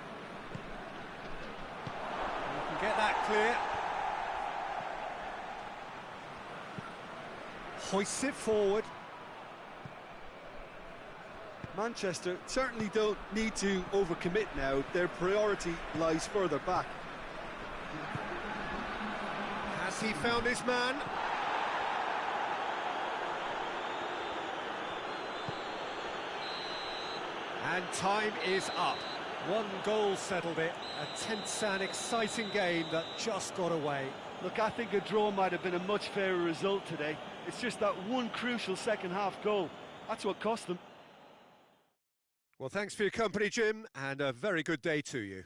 can get that clear. Hoists it forward. Manchester certainly don't need to overcommit now. Their priority lies further back. Has he found his man? And time is up. One goal settled it. A tense and exciting game that just got away. Look, I think a draw might have been a much fairer result today. It's just that one crucial second-half goal. That's what cost them. Well, thanks for your company, Jim, and a very good day to you.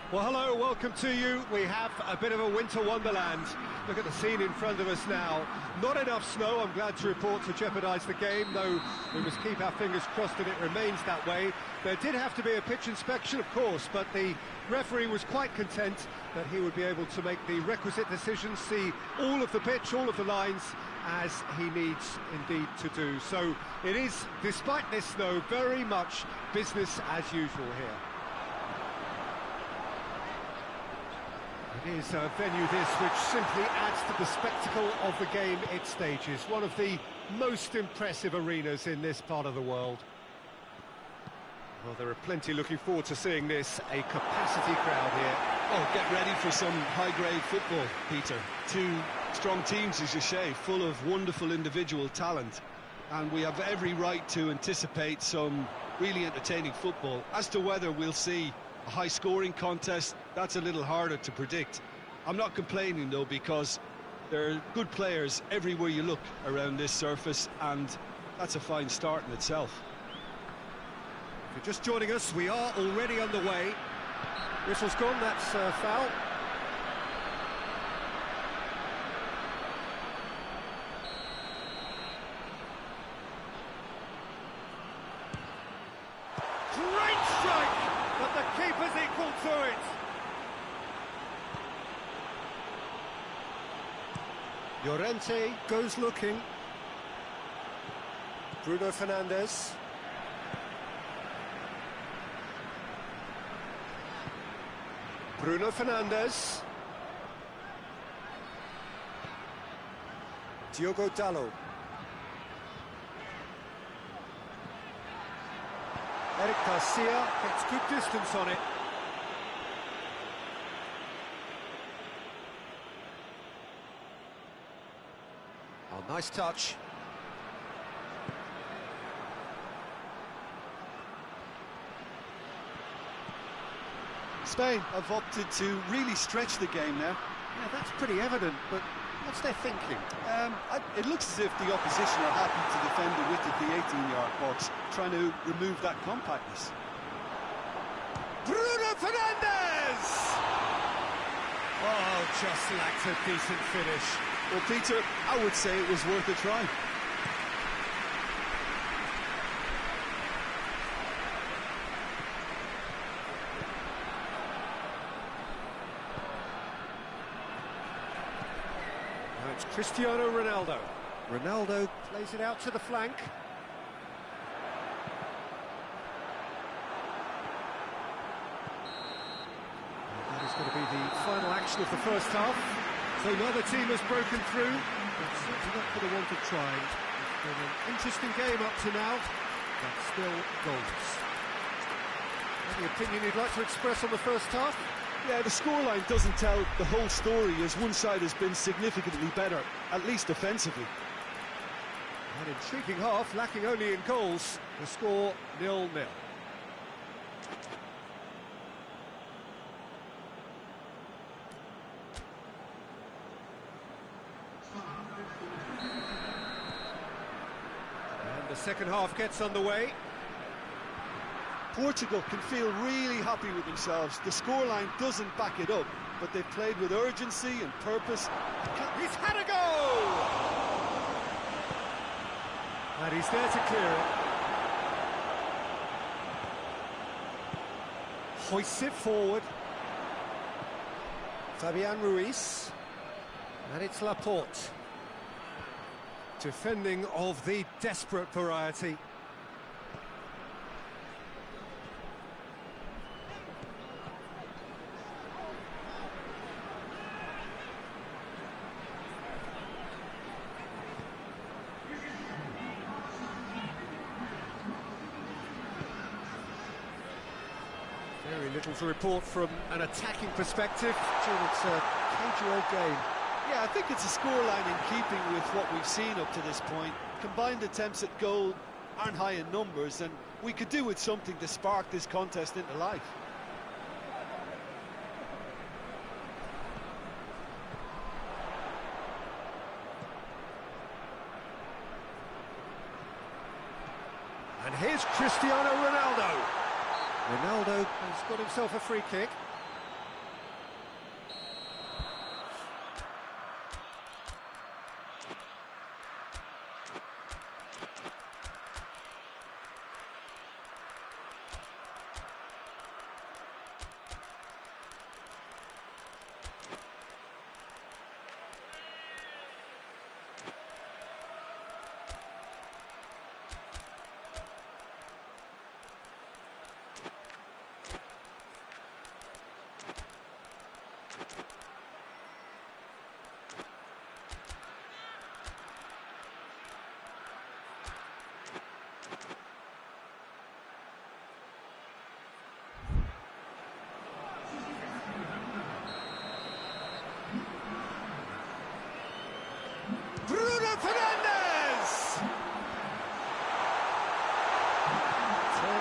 Well, hello, welcome to you. We have a bit of a winter wonderland. Look at the scene in front of us now. Not enough snow, I'm glad to report, to jeopardise the game, though we must keep our fingers crossed that it remains that way. There did have to be a pitch inspection, of course, but the referee was quite content that he would be able to make the requisite decisions, see all of the pitch, all of the lines, as he needs indeed to do. So it is, despite this snow, very much business as usual here. It is a venue this which simply adds to the spectacle of the game it stages. One of the most impressive arenas in this part of the world. Well, there are plenty looking forward to seeing this, a capacity crowd here. Oh, get ready for some high-grade football, Peter. Two strong teams, as you say, full of wonderful individual talent. And we have every right to anticipate some really entertaining football. As to whether we'll see a high-scoring contest, that's a little harder to predict. I'm not complaining, though, because there are good players everywhere you look around this surface, and that's a fine start in itself. If you're just joining us, we are already underway. Whistle's gone, that's foul. Great strike, but the keeper's equal to it. Llorente goes looking. Bruno Fernandes. Bruno Fernandes. Diogo Dalot. Eric Garcia gets good distance on it. Oh, nice touch. Spain have opted to really stretch the game now. Yeah, that's pretty evident, but what's their thinking? It looks as if the opposition are happy to defend the width of the 18-yard box, trying to remove that compactness. Bruno Fernandes! Oh, just lacked a decent finish. Well, Peter, I would say it was worth a try. Now it's Cristiano Ronaldo. Ronaldo plays it out to the flank. That is going to be the final action of the first half. So neither team has broken through, but certainly not for the want of trying. It's been an interesting game up to now, but still goals. Any opinion you'd like to express on the first half? Yeah, the scoreline doesn't tell the whole story, as one side has been significantly better, at least offensively. An intriguing half, lacking only in goals. The score 0-0. And the second half gets underway. Portugal can feel really happy with themselves. The scoreline doesn't back it up, but they've played with urgency and purpose. He's had a go! And he's there to clear it. Hoists it forward. Fabian Ruiz. And it's Laporte. Defending of the desperate variety. Very little to report from an attacking perspective. It's a cagey-old game. Yeah, I think it's a scoreline in keeping with what we've seen up to this point. Combined attempts at goal aren't high in numbers, and we could do with something to spark this contest into life. And here's Cristiano Ronaldo. Ronaldo has got himself a free kick.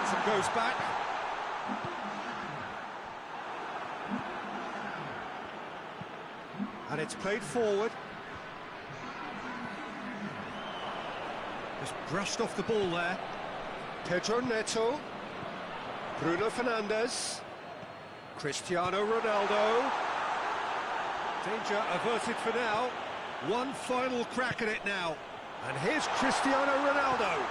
turns and goes back. And it's played forward. Just brushed off the ball there. Pedro Neto. Bruno Fernandes. Cristiano Ronaldo. Danger averted for now. One final crack at it now. And here's Cristiano Ronaldo.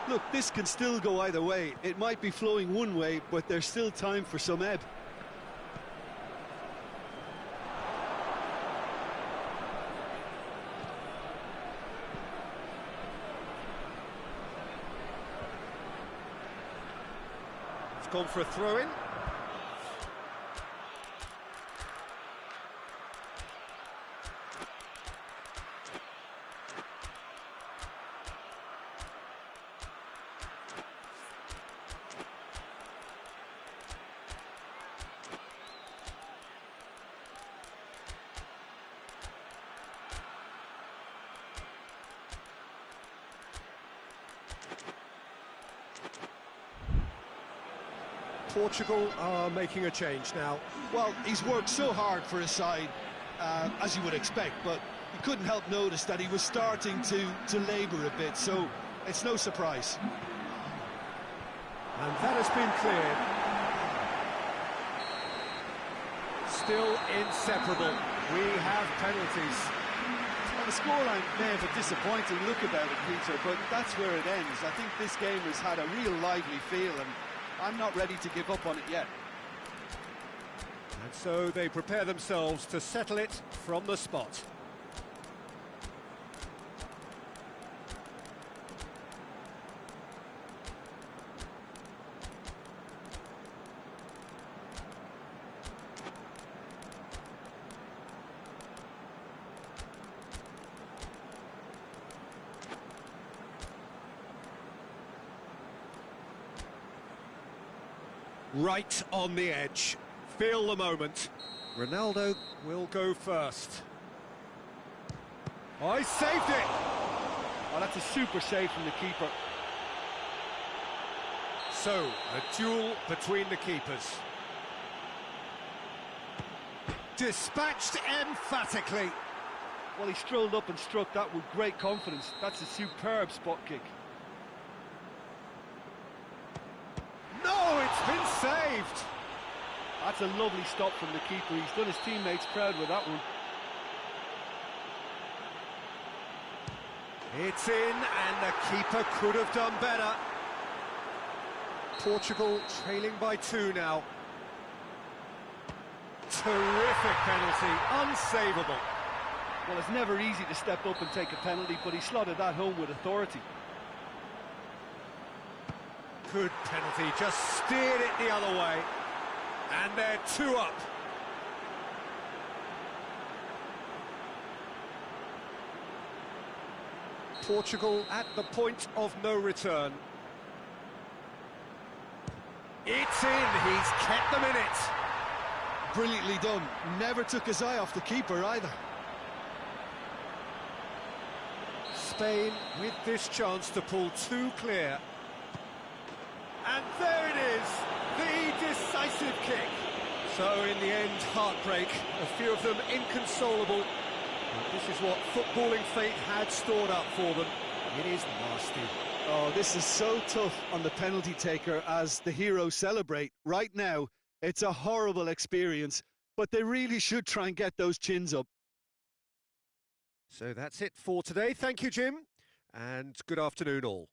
Look, this can still go either way. It might be flowing one way, but there's still time for some ebb. It's gone for a throw-in. Portugal are making a change now. Well, he's worked so hard for his side, as you would expect, but you couldn't help notice that he was starting to labour a bit, so it's no surprise. And that has been cleared. Still inseparable. We have penalties. Well, the scoreline may have a disappointing look about it, Peter, but that's where it ends. I think this game has had a real lively feel, and I'm not ready to give up on it yet. And so they prepare themselves to settle it from the spot. Right on the edge. Feel the moment. Ronaldo will go first. Oh, he saved it! Oh, that's a super save from the keeper. So, a duel between the keepers. Dispatched emphatically. Well, he strolled up and struck that with great confidence. That's a superb spot kick. No, it's been saved! That's a lovely stop from the keeper. He's done his teammates proud with that one. It's in, and the keeper could have done better. Portugal trailing by 2 now. Terrific penalty, unsavable. Well, it's never easy to step up and take a penalty, but he slotted that home with authority. Good penalty, just steered it the other way. And they're 2 up. Portugal at the point of no return. It's in, he's kept them in it. Brilliantly done. Never took his eye off the keeper either. Spain with this chance to pull 2 clear. And there it is, the decisive kick. So in the end, heartbreak, a few of them inconsolable. But this is what footballing fate had stored up for them. It is nasty. Oh, this is so tough on the penalty taker as the heroes celebrate. Right now, it's a horrible experience, but they really should try and get those chins up. So that's it for today. Thank you, Jim, and good afternoon all.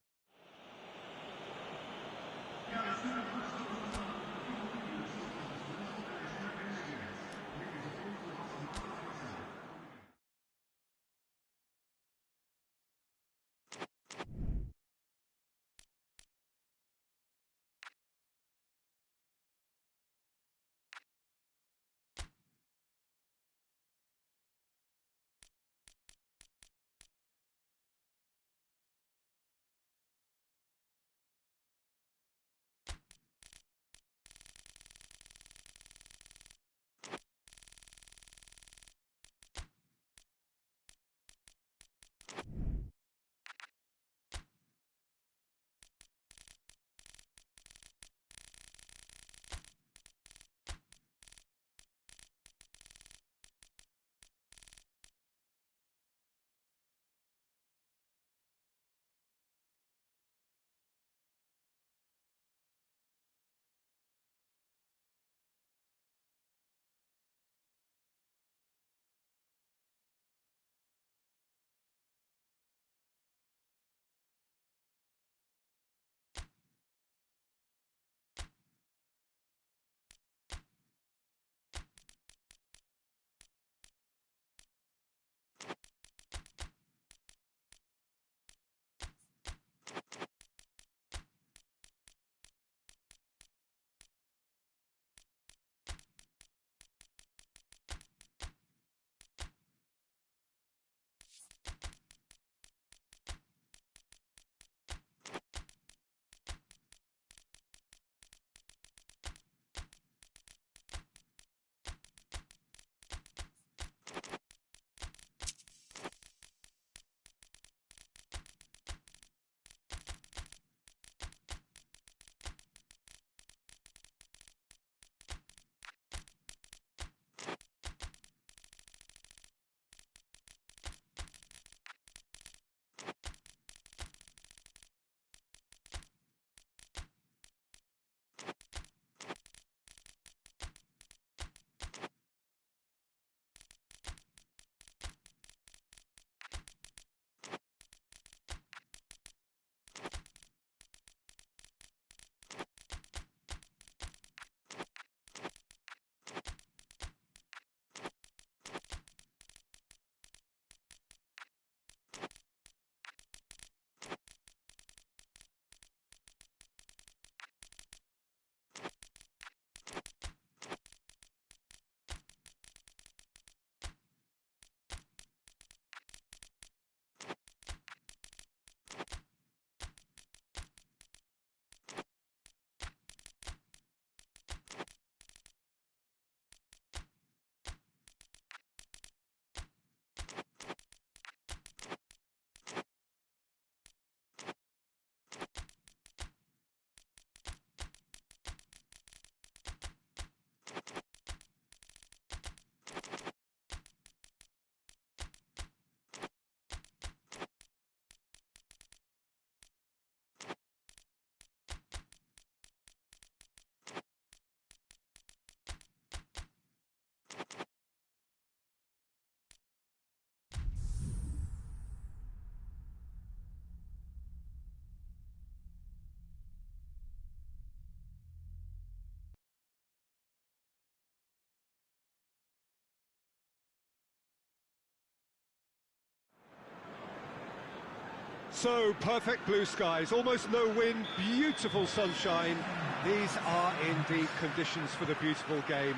So, perfect blue skies, almost no wind, beautiful sunshine. These are indeed conditions for the beautiful game.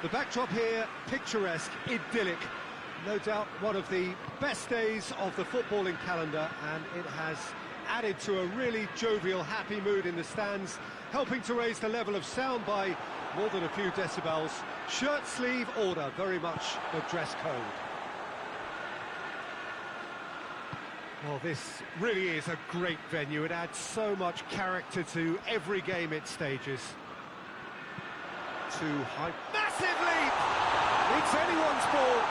The backdrop here, picturesque, idyllic. No doubt one of the best days of the footballing calendar, and it has added to a really jovial, happy mood in the stands, helping to raise the level of sound by more than a few decibels. Shirt sleeve order, very much the dress code. Well, this really is a great venue. It adds so much character to every game it stages. Too high. Massive leap! It's anyone's ball.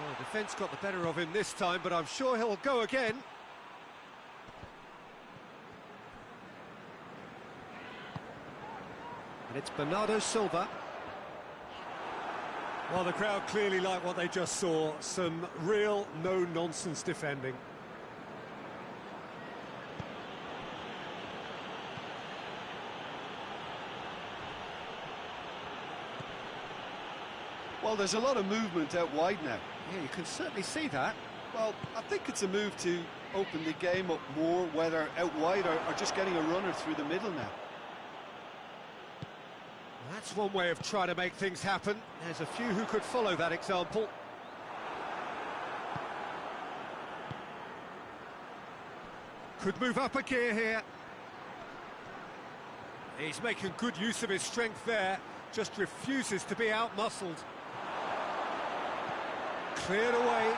Oh, defence got the better of him this time, but I'm sure he'll go again. And it's Bernardo Silva. Well, the crowd clearly like what they just saw. Some real no-nonsense defending. Well, there's a lot of movement out wide now. Yeah, you can certainly see that. Well, I think it's a move to open the game up more, whether out wide or just getting a runner through the middle now. That's one way of trying to make things happen. There's a few who could follow that example. Could move up a gear here. He's making good use of his strength there, just refuses to be out-muscled. Cleared away.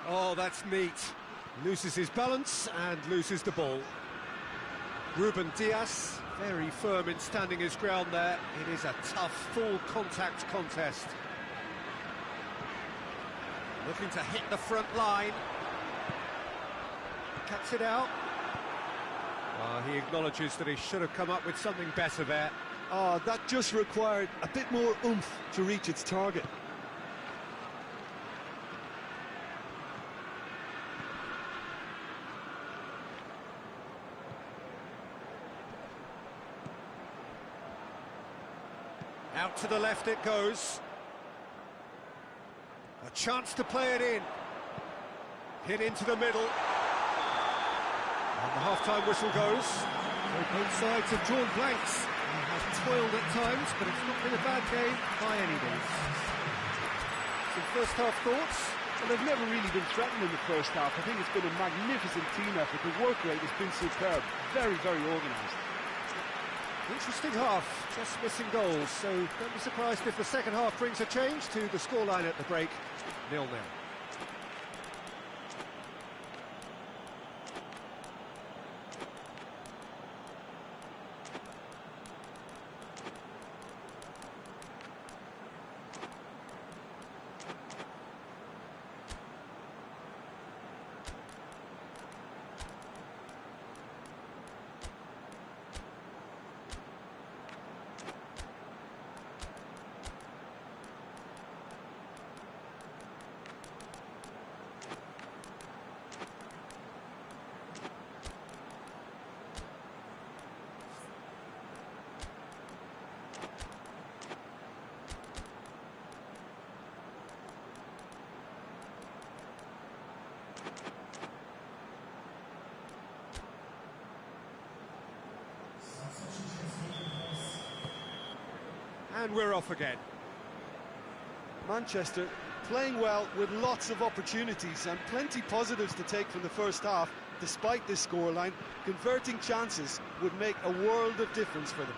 Oh, that's neat. Loses his balance and loses the ball. Ruben Diaz, very firm in standing his ground there. It is a tough, full-contact contest. Looking to hit the front line. Cuts it out. He acknowledges that he should have come up with something better there. Oh, that just required a bit more oomph to reach its target. Out to the left it goes. A chance to play it in. Hit into the middle. And the half-time whistle goes. So both sides have drawn blanks. He has toiled at times, but it's not been a bad game by any means. Some first-half thoughts? Well, they've never really been threatened in the first half. I think it's been a magnificent team effort. The work rate has been superb. Very, very organised. Interesting half, just missing goals, so don't be surprised if the second half brings a change to the scoreline at the break, 0-0. And we're off again. Manchester playing well with lots of opportunities and plenty positives to take from the first half. Despite this scoreline, converting chances would make a world of difference for them.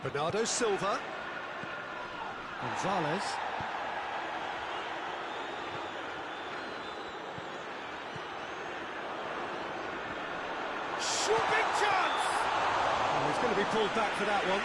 Bernardo Silva. Gonzalez. Shot, big chance! Oh, he's going to be pulled back for that one.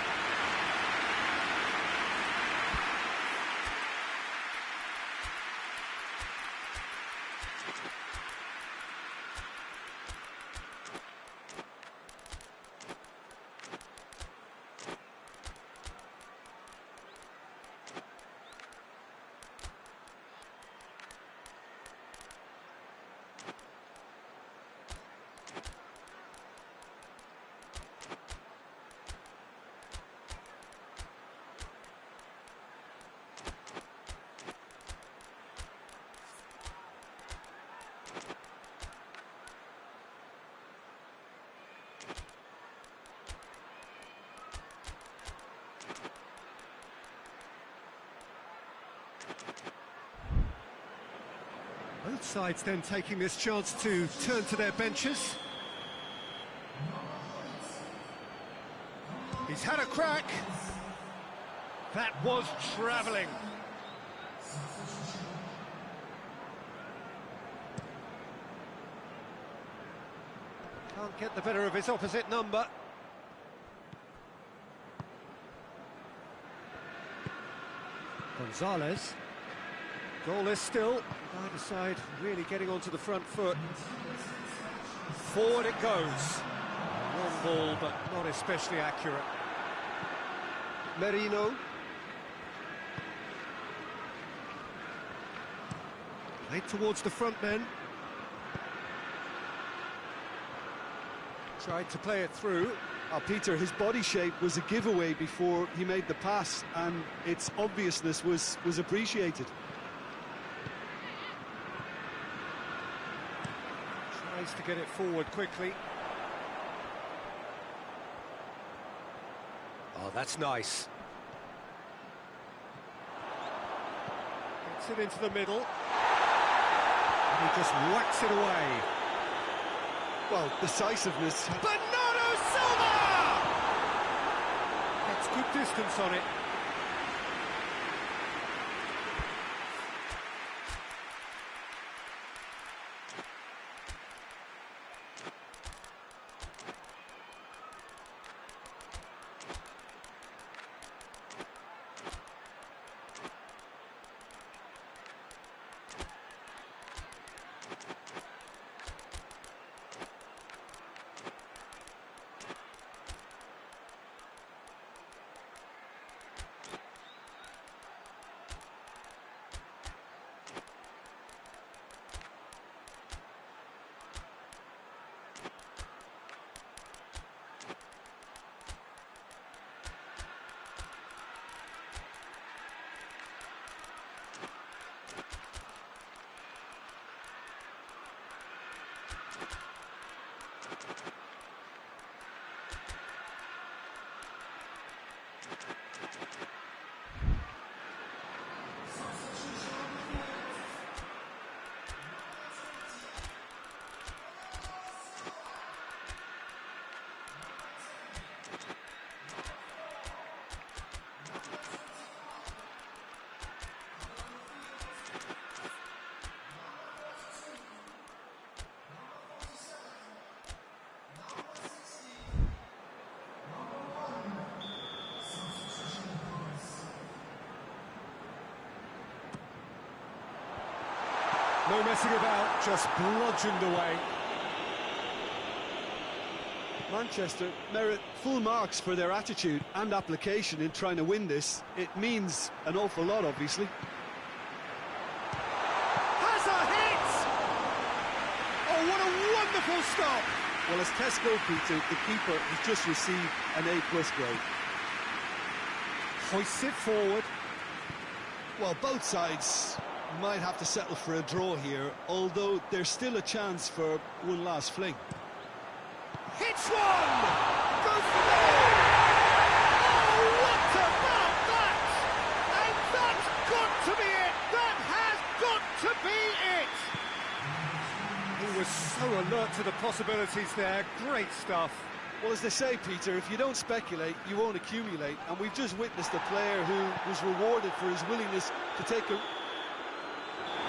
Both sides then taking this chance to turn to their benches. He's had a crack. That was travelling. Can't get the better of his opposite number. Gonzalez. Goalless still. Either side really getting onto the front foot. Forward it goes. Long ball, but not especially accurate. Merino. Played towards the front men. Tried to play it through. Peter, his body shape was a giveaway before he made the pass, and its obviousness was appreciated. Tries to get it forward quickly. Oh, that's nice. Gets it into the middle. And he just whacks it away. Well, decisiveness. Bernardo Silva! Gets good distance on it. No messing about, just bludgeoned away. Manchester merit full marks for their attitude and application in trying to win this. It means an awful lot, obviously. Has a hit! Oh, what a wonderful stop! Well, as tests go, Peter, the keeper has just received an A+ grade. Hoists it forward. Well, both sides might have to settle for a draw here, although there's still a chance for one last fling. Hits one! Goes for goal! Oh, what about that? And that's got to be it! That has got to be it! He was so alert to the possibilities there. Great stuff. Well, as they say, Peter, if you don't speculate, you won't accumulate. And we've just witnessed a player who was rewarded for his willingness to take a...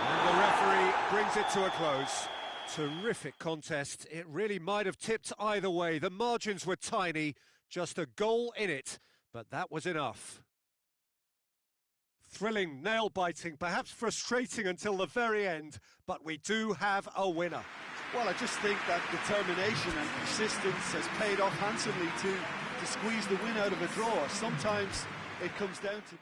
And the referee brings it to a close. Terrific contest. It really might have tipped either way. The margins were tiny, just a goal in it, but that was enough. Thrilling, nail-biting, perhaps frustrating until the very end, but we do have a winner. Well, I just think that determination and persistence has paid off handsomely to squeeze the win out of a draw. Sometimes it comes down to...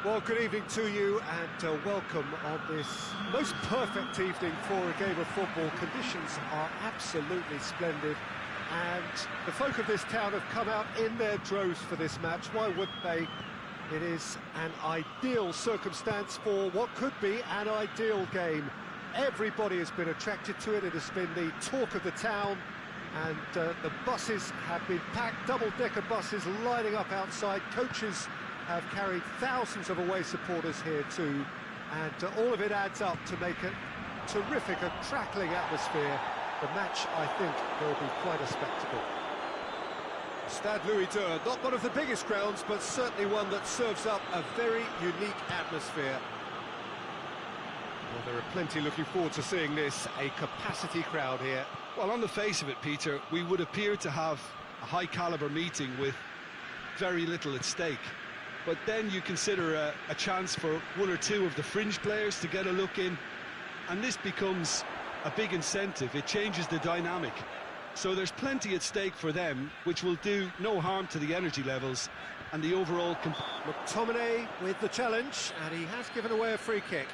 Well, good evening to you and welcome on this most perfect evening for a game of football. Conditions are absolutely splendid and the folk of this town have come out in their droves for this match. Why wouldn't they? It is an ideal circumstance for what could be an ideal game. Everybody has been attracted to it. It has been the talk of the town and the buses have been packed, double-decker buses lining up outside. Coaches have carried thousands of away supporters here too, and all of it adds up to make a terrific, a crackling atmosphere. The match, I think, will be quite a spectacle. Stade Louis II, not one of the biggest grounds, but certainly one that serves up a very unique atmosphere. Well, there are plenty looking forward to seeing this, a capacity crowd here. Well, on the face of it, Peter, we would appear to have a high-caliber meeting with very little at stake. But then you consider a chance for one or two of the fringe players to get a look in, and this becomes a big incentive. It changes the dynamic. So there's plenty at stake for them, which will do no harm to the energy levels and the overall... McTominay with the challenge, and he has given away a free kick.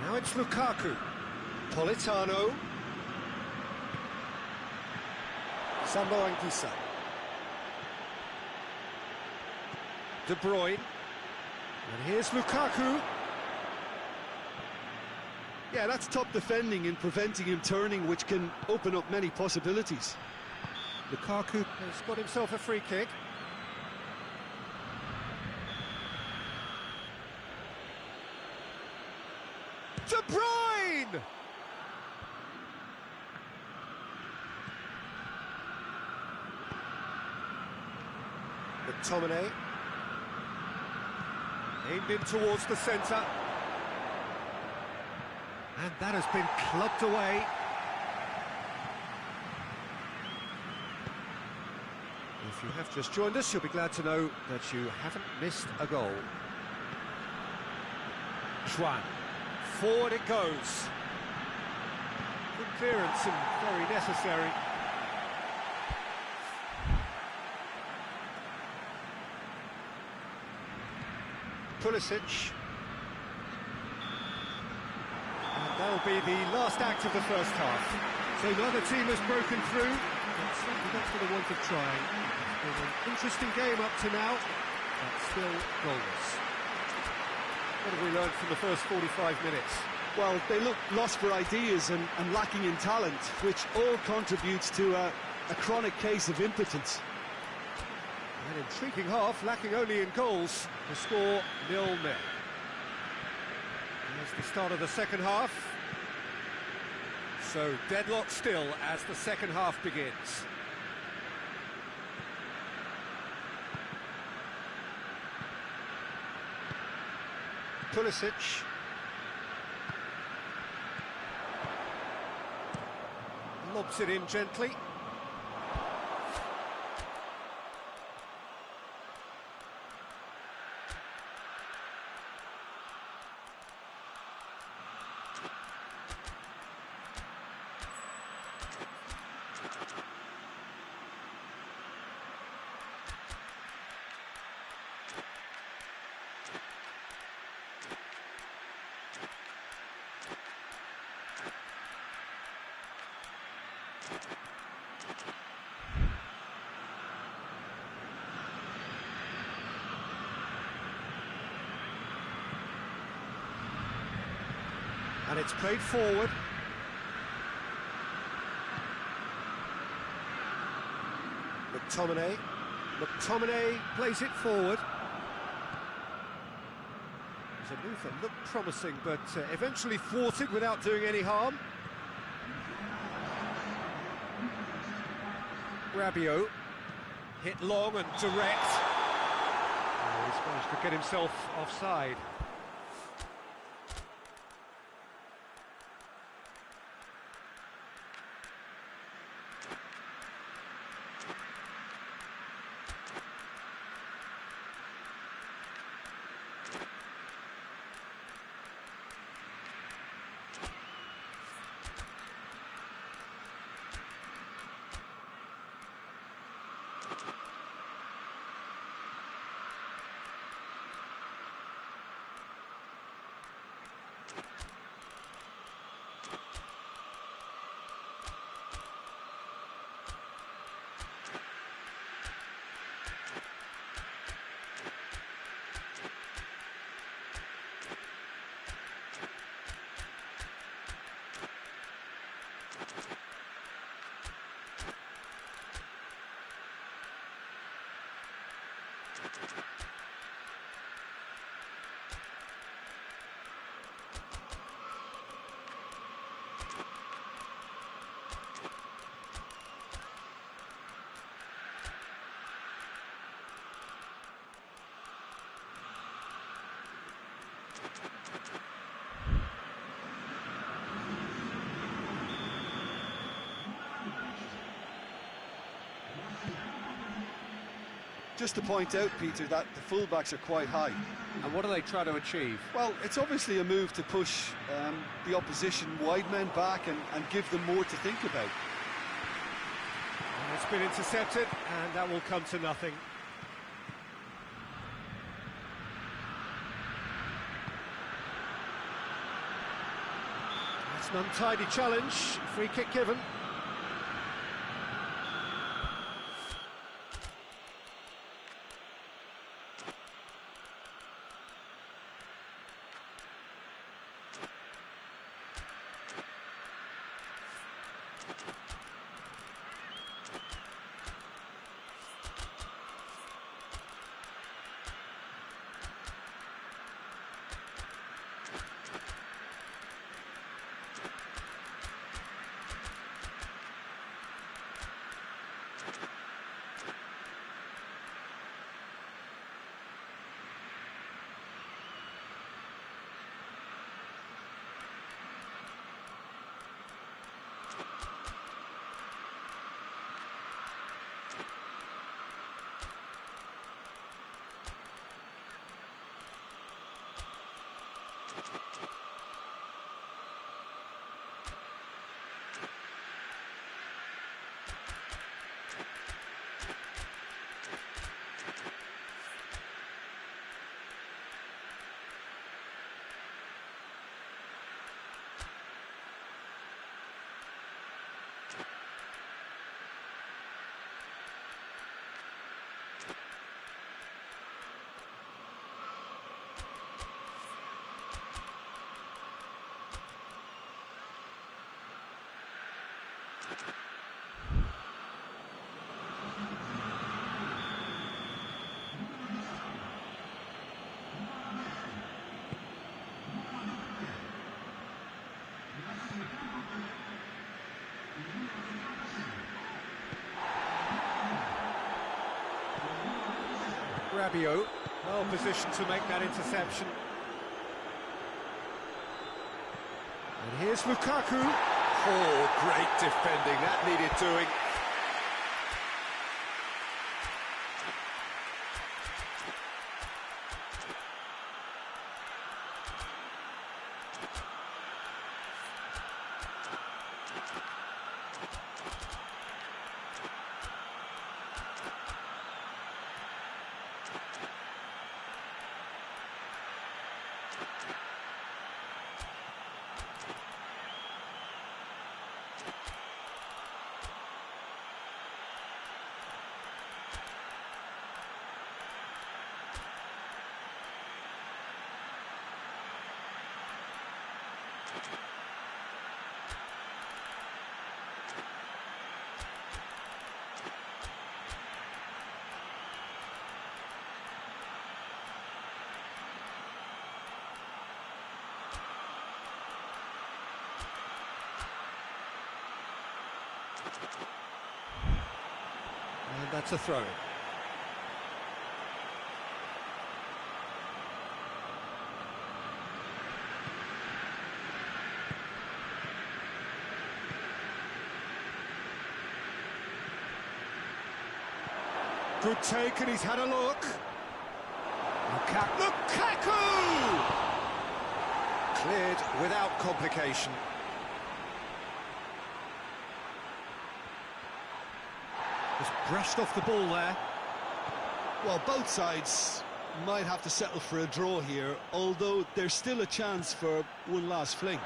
Now it's Lukaku, Politano, Sambo Anguissa, De Bruyne, and here's Lukaku. Yeah, that's top defending and preventing him turning, which can open up many possibilities. Lukaku has got himself a free kick. De Bruyne! McTominay. Aimed in towards the centre. And that has been clubbed away. If you have just joined us, you'll be glad to know that you haven't missed a goal. Tuan. Forward it goes. Good clearance and very necessary. Pulisic. And that'll be the last act of the first half. So neither team has broken through, but certainly not for the want of trying. It's been an interesting game up to now, but still goalless. What have we learned from the first 45 minutes? Well, they look lost for ideas and lacking in talent, which all contributes to a chronic case of impotence. An intriguing half, lacking only in goals. The score 0-0. Here's the start of the second half. So deadlock still as the second half begins. Pulisic. Lobs it in gently. And it's played forward. McTominay. McTominay plays it forward. It's a move that looked promising, but eventually thwarted without doing any harm. Rabiot. Hit long and direct. Oh, he's managed to get himself offside. Just to point out, Peter, that the fullbacks are quite high. And what do they try to achieve? Well, it's obviously a move to push the opposition wide men back and give them more to think about. And it's been intercepted, and that will come to nothing. It's an untidy challenge, free kick given. Rabiot, well positioned to make that interception. And here's Lukaku. Oh, great defending, that needed doing. And that's a throw-in. Good take, and he's had a look. Lukaku! Cleared without complication. Just brushed off the ball there. Well, both sides might have to settle for a draw here, although there's still a chance for one last fling.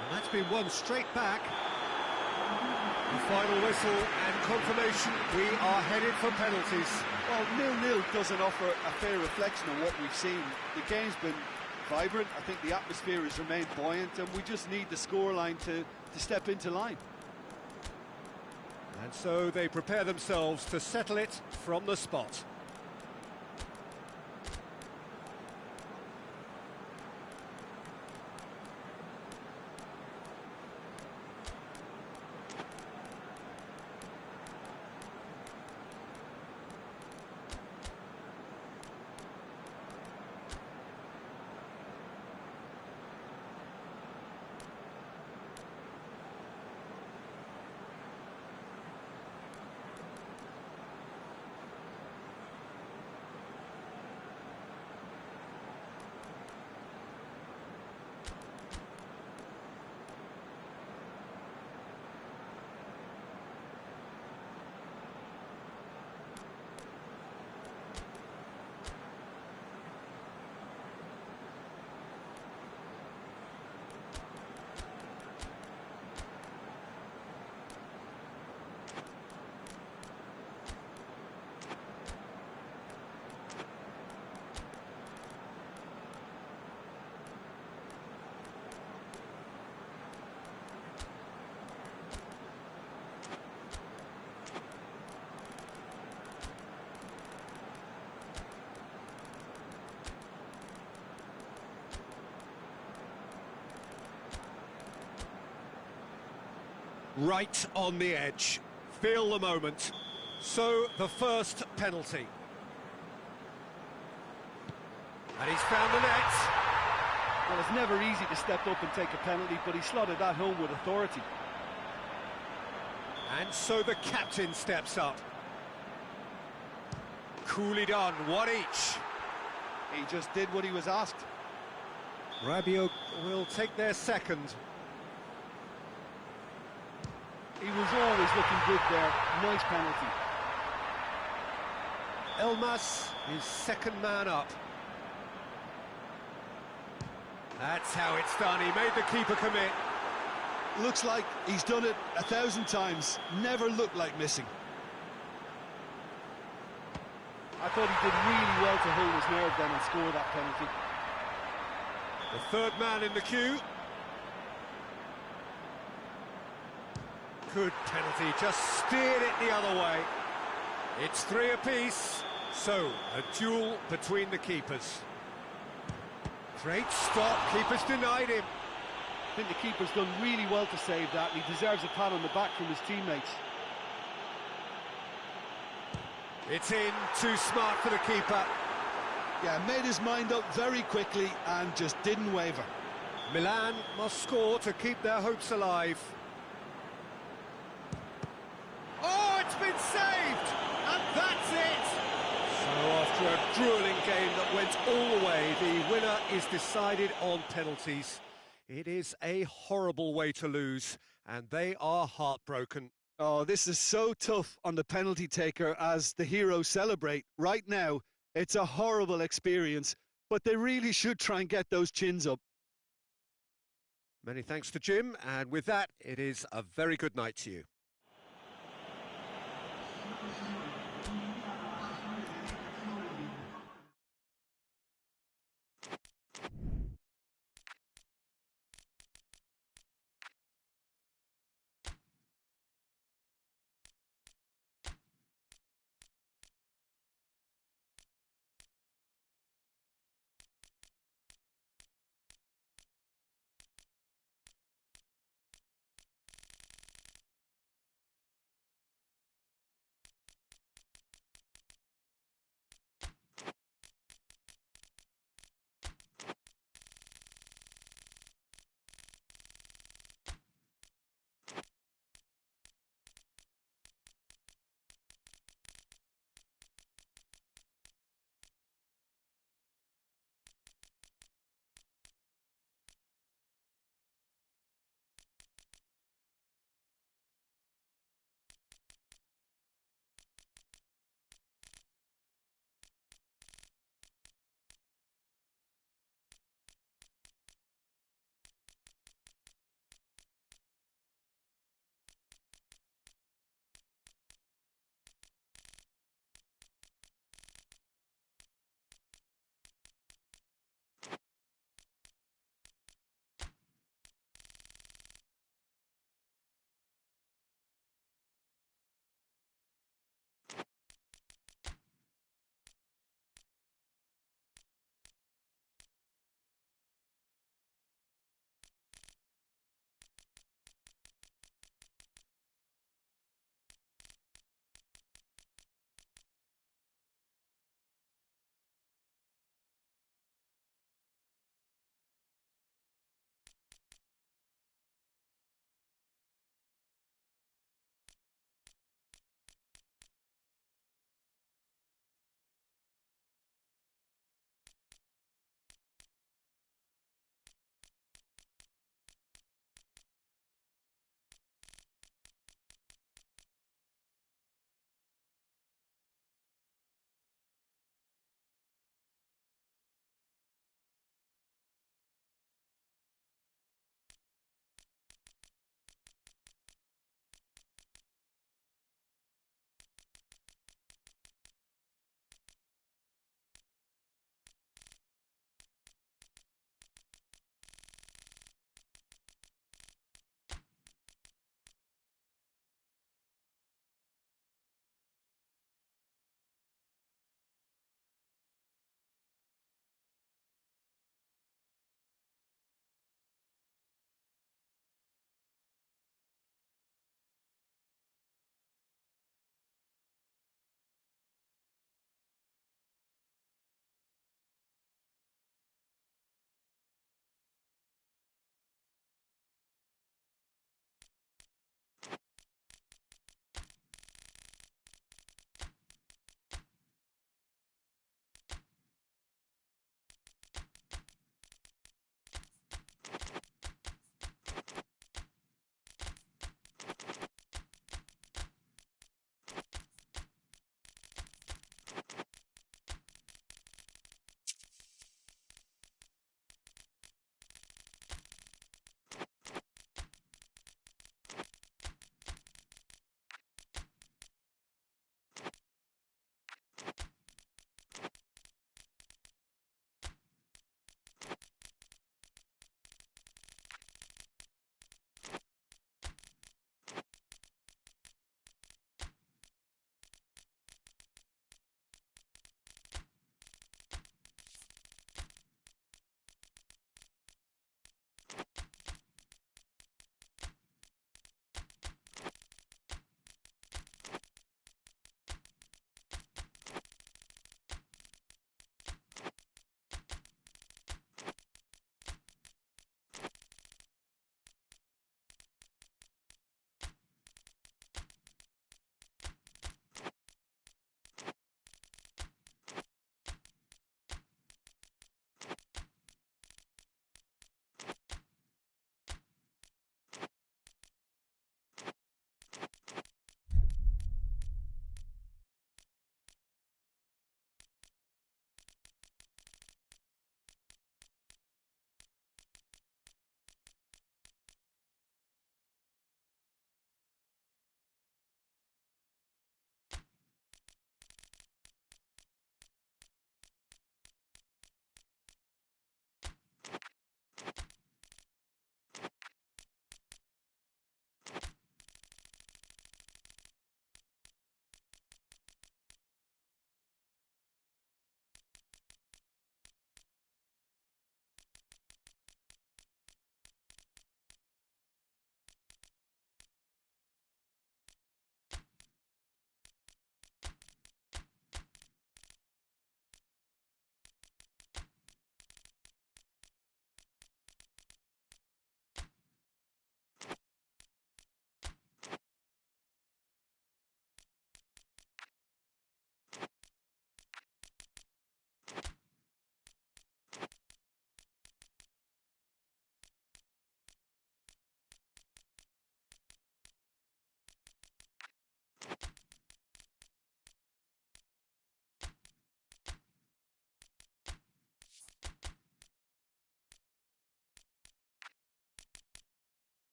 And that's been won straight back. The final whistle and confirmation, we are headed for penalties. Well, 0-0 doesn't offer a fair reflection of what we've seen. The game's been vibrant. I think the atmosphere has remained buoyant, and we just need the scoreline to step into line. And so they prepare themselves to settle it from the spot. Right on the edge. Feel the moment. So, the first penalty. And he's found the net. Well, it's never easy to step up and take a penalty, but he slotted that home with authority. And so the captain steps up. Coolly done, one each. He just did what he was asked. Rabiot will take their second. He was always looking good there. Nice penalty. Elmas is second man up. That's how it's done. He made the keeper commit. Looks like he's done it 1,000 times. Never looked like missing. I thought he did really well to hold his nerve then and score that penalty. The third man in the queue. Good penalty, just steered it the other way. It's 3 apiece, so a duel between the keepers. Great stop, keeper's denied him. I think the keeper's done really well to save that, and he deserves a pat on the back from his teammates. It's in, too smart for the keeper. Yeah, made his mind up very quickly and just didn't waver. Milan must score to keep their hopes alive. Oh, it's been saved! And that's it! So after a gruelling game that went all the way, the winner is decided on penalties. It is a horrible way to lose, and they are heartbroken. Oh, this is so tough on the penalty taker as the heroes celebrate. Right now, it's a horrible experience, but they really should try and get those chins up. Many thanks to Jim, and with that, it is a very good night to you.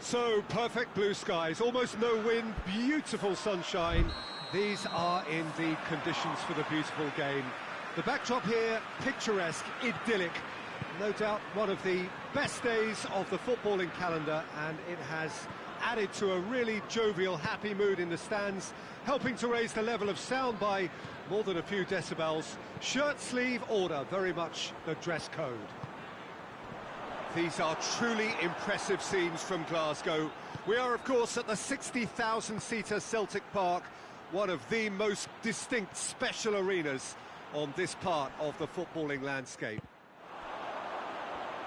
So, perfect blue skies, almost no wind, beautiful sunshine. These are indeed conditions for the beautiful game. The backdrop here, picturesque, idyllic. No doubt one of the best days of the footballing calendar, and it has added to a really jovial, happy mood in the stands, helping to raise the level of sound by more than a few decibels. Shirt sleeve order, very much the dress code. These are truly impressive scenes from Glasgow. We are, of course, at the 60,000-seater Celtic Park, one of the most distinct special arenas on this part of the footballing landscape.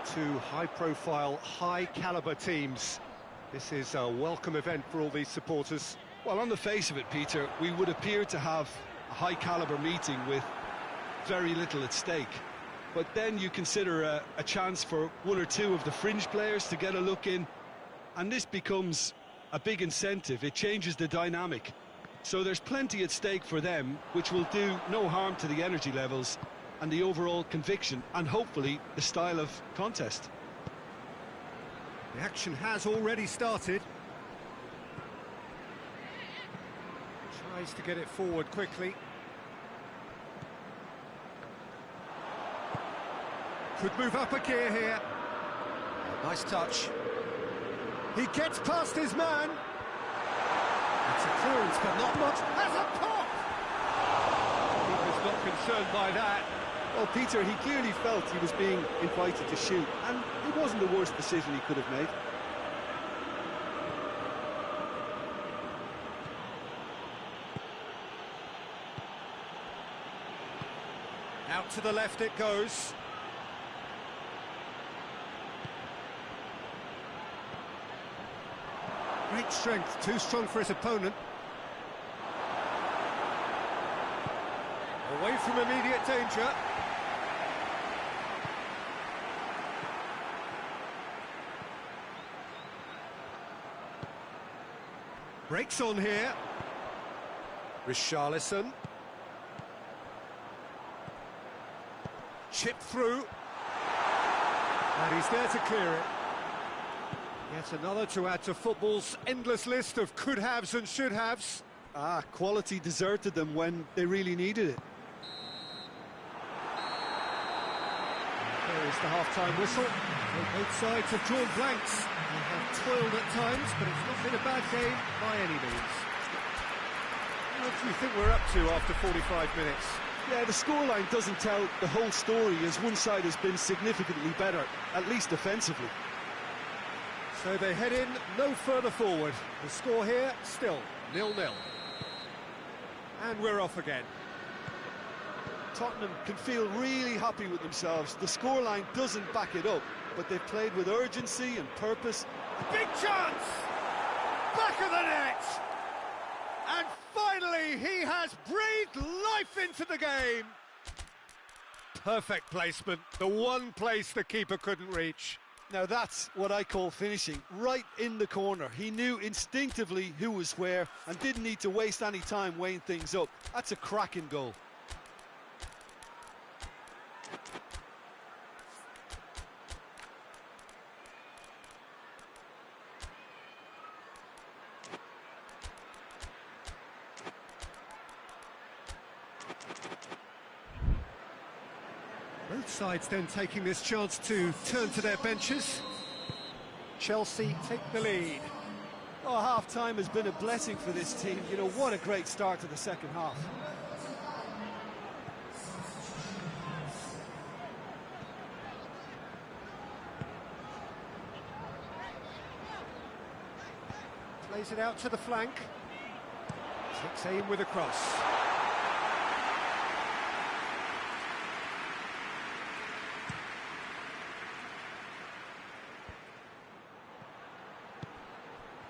Two high-profile, high-caliber teams. This is a welcome event for all these supporters. Well, on the face of it, Peter, we would appear to have a high-caliber meeting with very little at stake. But then you consider a chance for one or two of the fringe players to get a look in, and this becomes a big incentive. It changes the dynamic. So there's plenty at stake for them, which will do no harm to the energy levels and the overall conviction, and hopefully the style of contest. The action has already started. Tries to get it forward quickly. Could move up a gear here. Nice touch. He gets past his man. It's a clearance, but not much. Has a pop! Keeper's not concerned by that. Well, Peter, he clearly felt he was being invited to shoot, and it wasn't the worst decision he could have made. Out to the left it goes. Great strength, too strong for his opponent. Away from immediate danger. Breaks on here. Richarlison. Chip through. And he's there to clear it. Yet another to add to football's endless list of could-haves and should-haves. Quality deserted them when they really needed it. There is the half-time whistle. Both sides have drawn blanks. They have toiled at times, but it's not been a bad game by any means. What do you think we're up to after 45 minutes? Yeah, the scoreline doesn't tell the whole story, as one side has been significantly better, at least defensively. So they head in no further forward. The score here, still 0-0. And we're off again. Tottenham can feel really happy with themselves. The scoreline doesn't back it up, but they've played with urgency and purpose. Big chance! Back of the net! And finally, he has breathed life into the game. Perfect placement, the one place the keeper couldn't reach. Now that's what I call finishing, right in the corner. He knew instinctively who was where and didn't need to waste any time weighing things up. That's a cracking goal. Both sides then taking this chance to turn to their benches. Chelsea take the lead. Oh, half-time has been a blessing for this team. You know, what a great start to the second half. Plays it out to the flank. Takes aim with a cross.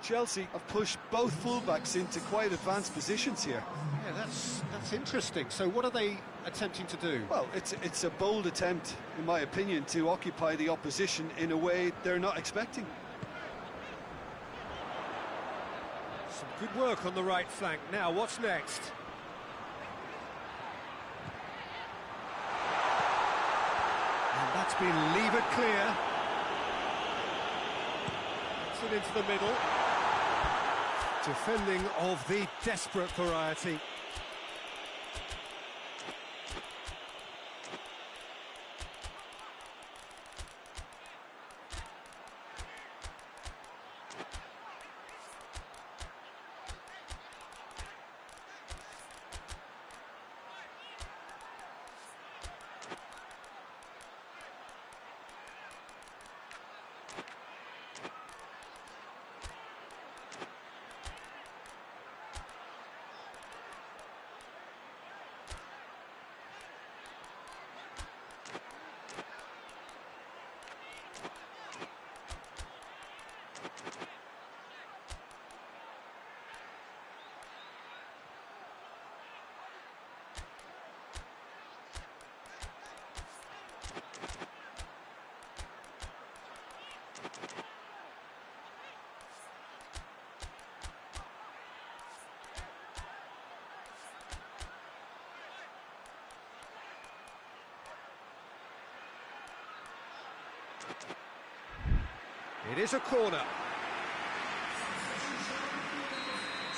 Chelsea have pushed both fullbacks into quite advanced positions here. Yeah, that's interesting. So what are they attempting to do? Well, it's a bold attempt, in my opinion, to occupy the opposition in a way they're not expecting. Some good work on the right flank. Now, what's next? And that's been levered clear. It's it into the middle. Defending of the desperate variety. It is a corner.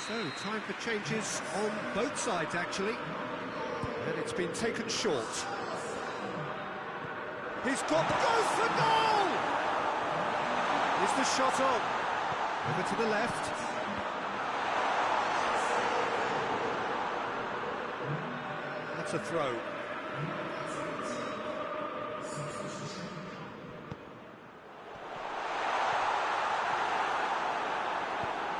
So, time for changes on both sides, actually. And it's been taken short. He's got the goal for goal! Is the shot on? Over to the left. That's a throw.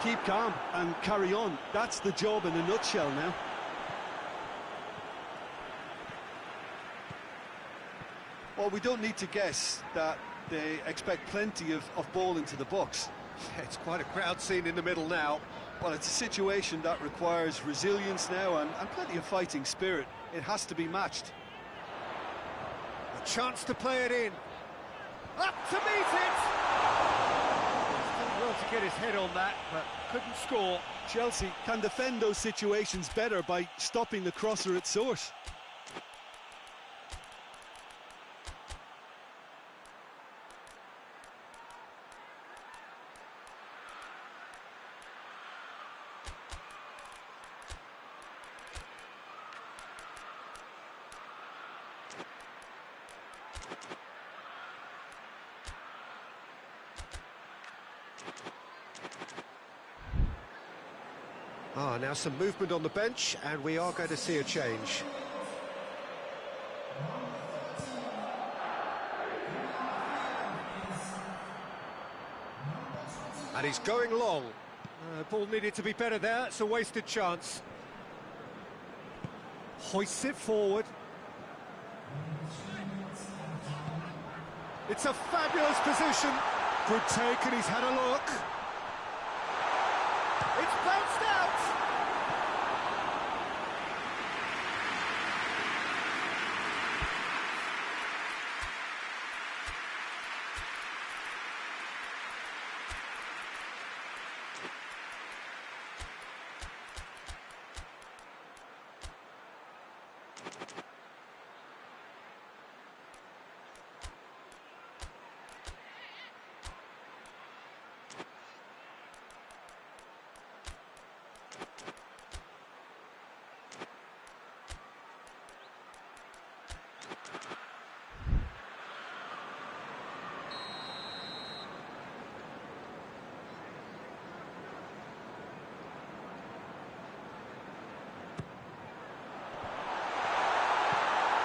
Keep calm and carry on. That's the job in a nutshell now. Well, we don't need to guess that they expect plenty of ball into the box. It's quite a crowd scene in the middle now. Well, it's a situation that requires resilience now and plenty of fighting spirit. It has to be matched. A chance to play it in. Up to meet it! Well to get his head on that, but couldn't score. Chelsea can defend those situations better by stopping the crosser at source. Now some movement on the bench, and we are going to see a change. And he's going long. Ball needed to be better there, it's a wasted chance. Hoists it forward. It's a fabulous position. Good take, and he's had a look. It's bounced out!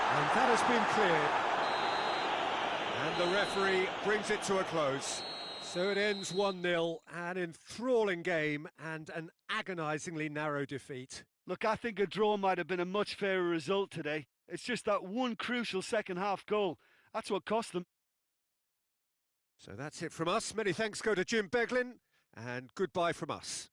And that has been cleared. And the referee brings it to a close. So it ends 1-0, an enthralling game and an agonisingly narrow defeat. Look, I think a draw might have been a much fairer result today. It's just that one crucial second-half goal. That's what cost them. So that's it from us. Many thanks go to Jim Beglin, and goodbye from us.